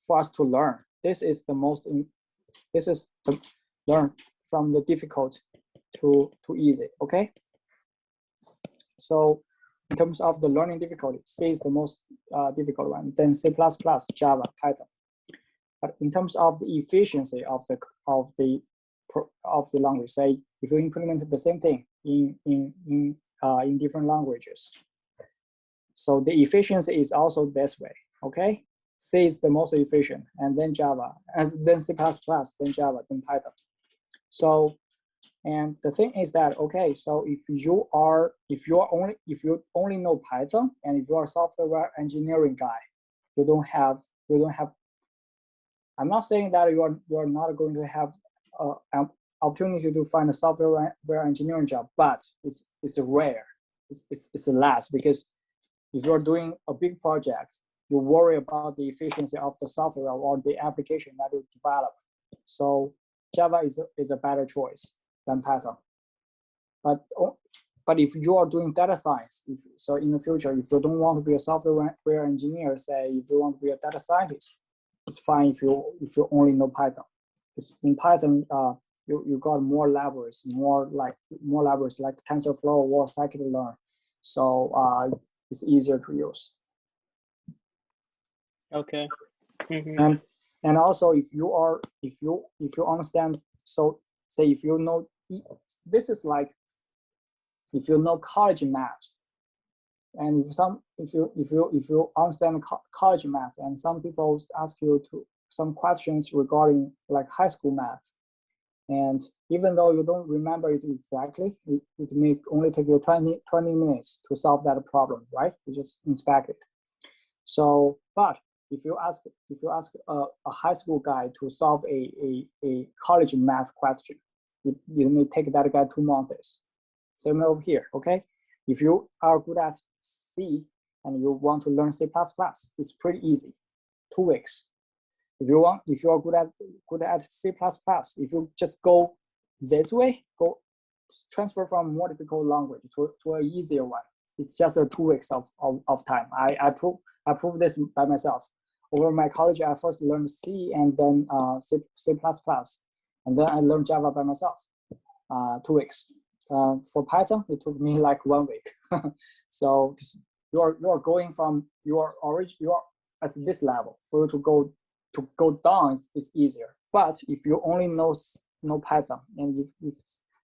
for us to learn. This is the learn from the difficult to easy. Okay. So in terms of the learning difficulty, C is the most difficult one. Then C++, Java, Python. But in terms of the efficiency of the language, say if you implement the same thing in different languages, so the efficiency is also this way. Okay, C is the most efficient, and then Java, and then C++, then Java, then Python. So, and the thing is that, okay, so if you only know Python, and if you are a software engineering guy, you don't have. I'm not saying that you are not going to have an opportunity to find a software engineering job, but it's rare. It's less, because if you're doing a big project, you worry about the efficiency of the software or the application that you develop. So Java is a better choice than Python. But if you are doing data science, so in the future, if you don't want to be a software engineer, say if you want to be a data scientist, it's fine if you only know Python. Because in Python, you got more libraries like TensorFlow or scikit-learn, so it's easier to use. Okay. And also if you understand, so say if you know, this is like if you know college math, and if you understand college math, and some people ask you to some questions regarding like high school math, and even though you don't remember it exactly, it may only take you 20 minutes to solve that problem, right? You just inspect it. So, but if you ask a high school guy to solve a college math question, it may take that guy 2 months. Same over here, okay? If you are good at C and you want to learn C++, it's pretty easy, 2 weeks. If you are good at C++, if you just go this way, go transfer from more difficult language to an easier one, it's just 2 weeks of time. I prove this by myself. Over my college, I first learned C and then C++, and then I learned Java by myself, 2 weeks. For Python, it took me like 1 week. So you're going from you are at this level. For you to go down, it's easier. But if you only know Python, and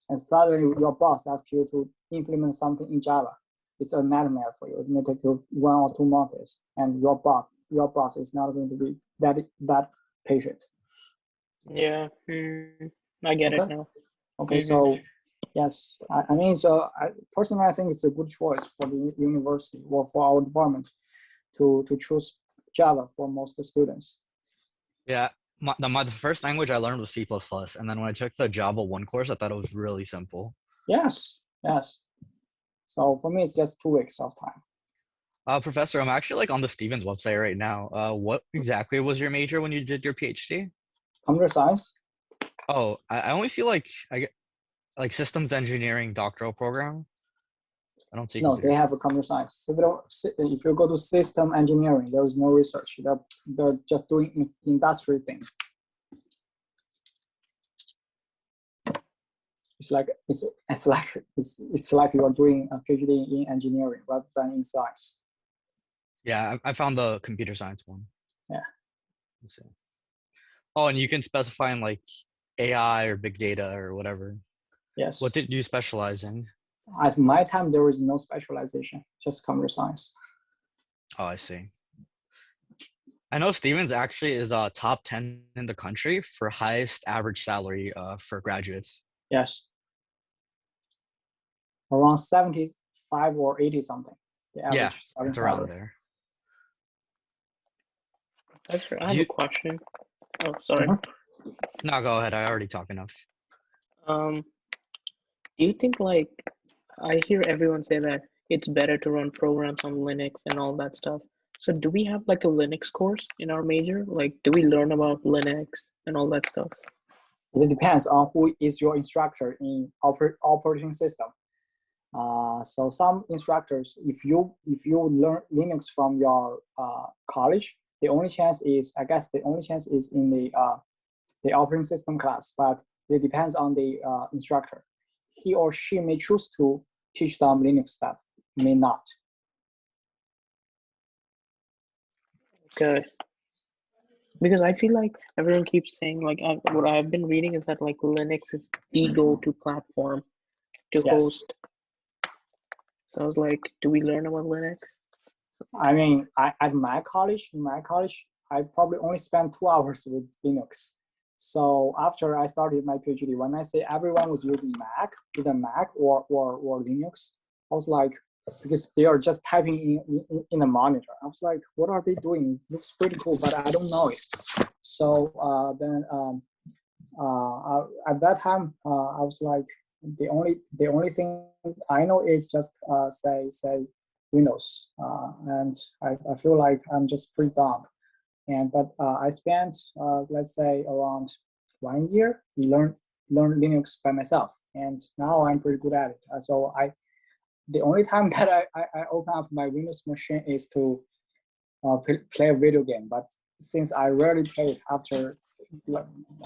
and suddenly your boss asks you to implement something in Java, it's a nightmare for you. It may take you 1 or 2 months, and your boss is not going to be that patient. Yeah, I get it now. Okay, so yes, I mean, so personally, I think it's a good choice for the university or for our department to choose Java for most students. Yeah, the first language I learned was C++, and then when I took the Java 1 course, I thought it was really simple. Yes. So for me, it's just 2 weeks of time. Professor, I'm actually like on the Stevens website right now. What exactly was your major when you did your PhD? Computer science. Oh, I only see like systems engineering doctoral program. I don't see. No, they have a computer science. If you go to system engineering, there is no research. They're just doing industry thing. It's like you are doing a PhD in engineering rather than in science. Yeah, I found the computer science one. Yeah. Let's see. Oh, and you can specify in like AI or big data or whatever. Yes. What did you specialize in? At my time, there was no specialization, just computer science. Oh, I see. I know Stevens actually is top 10 in the country for highest average salary for graduates. Yes. Around 75 or 80 something. The Yeah, average starting it's around salary. there. Professor, I Do have you- a question. Oh, sorry. No, go ahead. I already talked enough. Do you think, like, I hear everyone say that it's better to run programs on Linux and all that stuff. So do we have like a Linux course in our major? Like, do we learn about Linux and all that stuff? It depends on who is your instructor in operating system. So some instructors, if you learn Linux from your college, the only chance is in the operating system class, but it depends on the instructor. He or she may choose to teach some Linux stuff, may not. Okay. Because I feel like everyone keeps saying, like, what I've been reading is that like Linux is the go-to platform to host. So I was like, do we learn about Linux? I mean, in my college, I probably only spent 2 hours with Linux. So after I started my PhD, when I say everyone was using either Mac or Linux, I was like, because they are just typing in a monitor. I was like, what are they doing? It looks pretty cool, but I don't know it. So then at that time, I was like, the only thing I know is just say Windows, and I feel like I'm just pretty dumb. But I spent let's say around 1 year learn Linux by myself, and now I'm pretty good at it. So the only time that I open up my Windows machine is to play a video game. But since I rarely play it after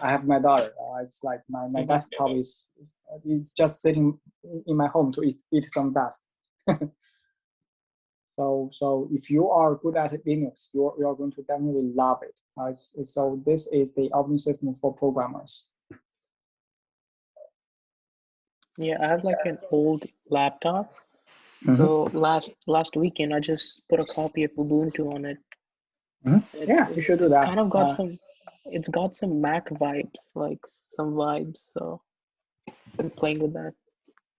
I have my daughter, it's like my desktop is just sitting in my home to eat some dust. So if you are good at Linux, you're going to definitely love it. So this is the operating system for programmers. Yeah, I have like an old laptop. So last weekend I just put a copy of Ubuntu on it. Yeah, you should do that. Kind of got it's got some Mac vibes, like some vibes. So been playing with that.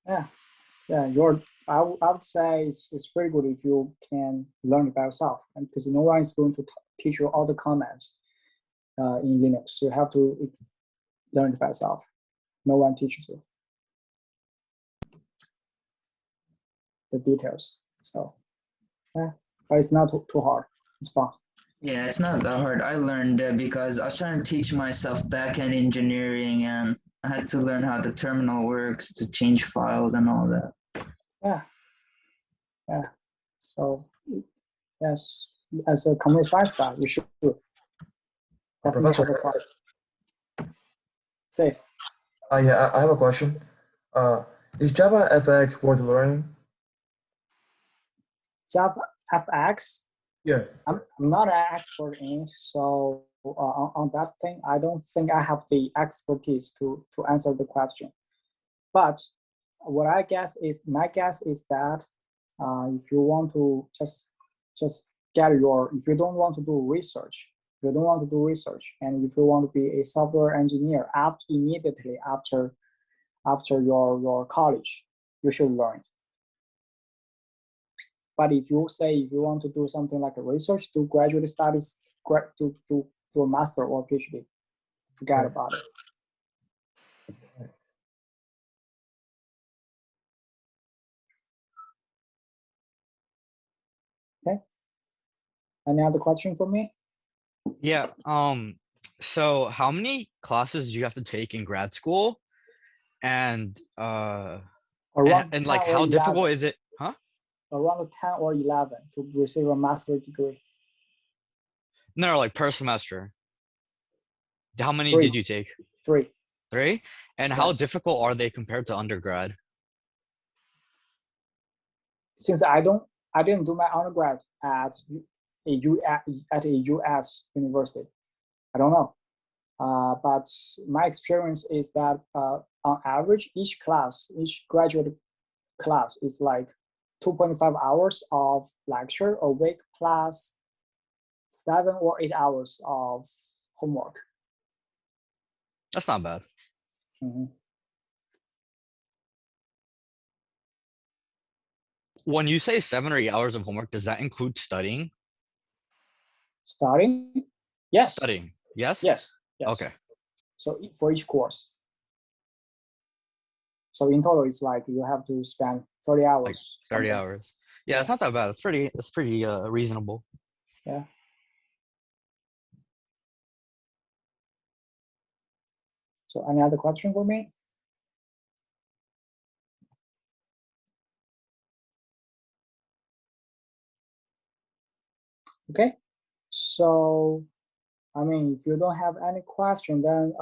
Yeah. I would say it's pretty good if you can learn it by yourself, and because no one is going to teach you all the commands in Linux. You have to learn it by yourself. No one teaches you the details. So yeah, but it's not too hard. It's fun. Yeah, it's not that hard. I learned it because I was trying to teach myself back-end engineering, and I had to learn how the terminal works to change files and all that. Yeah. So yes, as a computer science guy, you should. Professor, say. Yeah, I have a question. Is Java FX worth learning? Java FX? Yeah. I'm not an expert in it, so on that thing, I don't think I have the expertise to answer the question. But what my guess is that if you want to just get if you don't want to do research, and if you want to be a software engineer immediately after your college, you should learn it. But if you want to do something like a research, do graduate studies, do a master or PhD, forget about it. Okay. Any other question for me? Yeah. So how many classes do you have to take in grad school? And Around like how difficult is it? Huh? Around 10 or 11 to receive a master's degree. No, like per semester. How many 3. did you take? 3. 3? And how difficult are they compared to undergrad? Since I didn't do my undergrad at a US university, I don't know. But my experience is that on average, each graduate class is like 2.5 hours of lecture a week plus 7 or 8 hours of homework. That's not bad. Mhm. When you say 7 or 8 hours of homework, does that include studying? Starting? Yes. Studying, yes? Yes. Yes. Okay. So for each course. So in total, it's like you have to spend 30 hours. Like 30 something. hours. Yeah, it's not that bad. It's pretty reasonable. Yeah. So any other question for me? Okay. So, I mean, if you don't have any question, then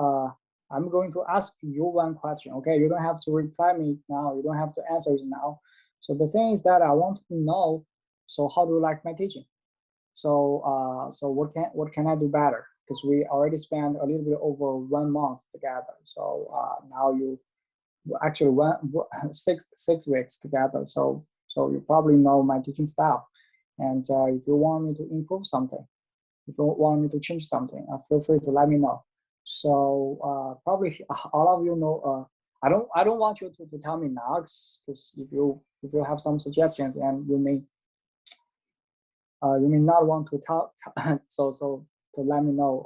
I'm going to ask you one question. Okay, you don't have to reply me now. You don't have to answer it now. So the thing is that I want to know. So how do you like my teaching? So so what can I do better? Because we already spent a little bit over 1 month together. So now you actually 6 weeks together. So you probably know my teaching style. And if you want me to improve something, if you want me to change something, feel free to let me know. So probably all of you know. I don't want you to tell me now, because if you have some suggestions, and you may not want to tell. So to let me know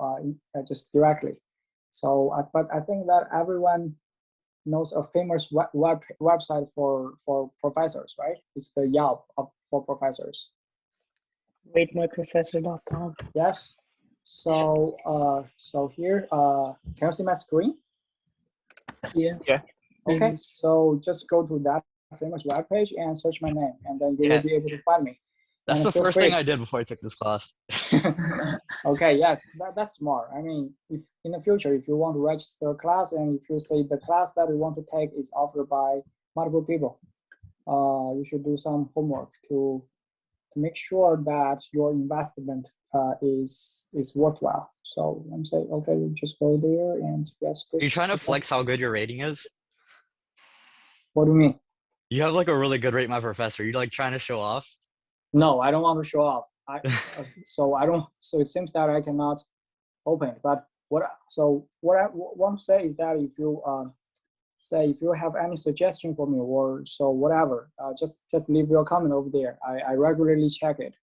just directly. So but I think that everyone knows a famous website for professors, right? It's the Yelp for professors. RateMyProfessor.com. Yes. So so here, can you see my screen? Yeah. Yeah. Okay. So just go to that famous webpage and search my name, and then you will be able to find me. That's and the first thing I did before I took this class. Okay, yes, that's smart. I mean, if in the future, if you want to register a class, and if you say the class that you want to take is offered by multiple people, you should do some homework to make sure that your investment is worthwhile. So I'm saying, okay, you just go there and yes. Are you trying to flex how good your rating is? What do you mean? You have like a really good rate, my professor. You're like trying to show off? No, I don't want to show off. So I don't. So it seems that I cannot open it. But what I want to say is that if you say if you have any suggestion for me or so whatever, just leave your comment over there. I regularly check it.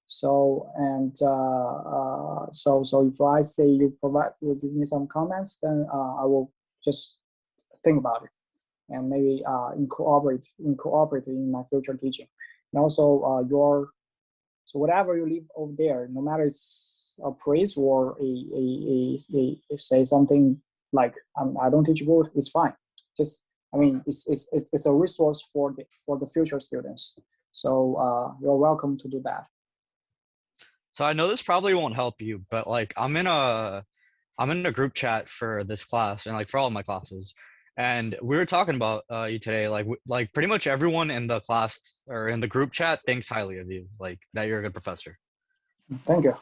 So if I say you give me some comments, then I will just think about it and maybe incorporate in my future teaching. And also so whatever you leave over there, no matter it's a praise or a say something like I don't teach good, it's fine. Just I mean it's a resource for the future students. So you're welcome to do that. So I know this probably won't help you, but like I'm in a group chat for this class and like for all of my classes, and we were talking about you today. Like pretty much everyone in the class or in the group chat thinks highly of you, like that you're a good professor. Thank you.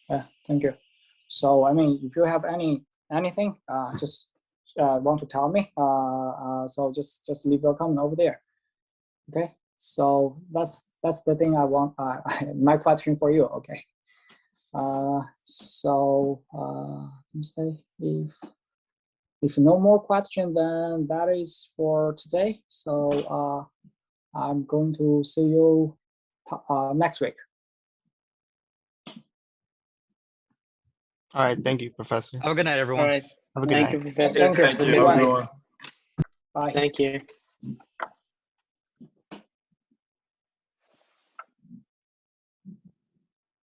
Yeah, thank you. So I mean, if you have anything, just want to tell me. So just leave your comment over there. Okay. So that's the thing I want. My question for you. Okay. So let me say if no more question, then that is for today. So I'm going to see you next week. All right. Thank you, Professor. Have a good night, everyone. All right. Have a good Thank night. you, Professor. Thank you. Have a Thank good you. night. Bye. Thank you.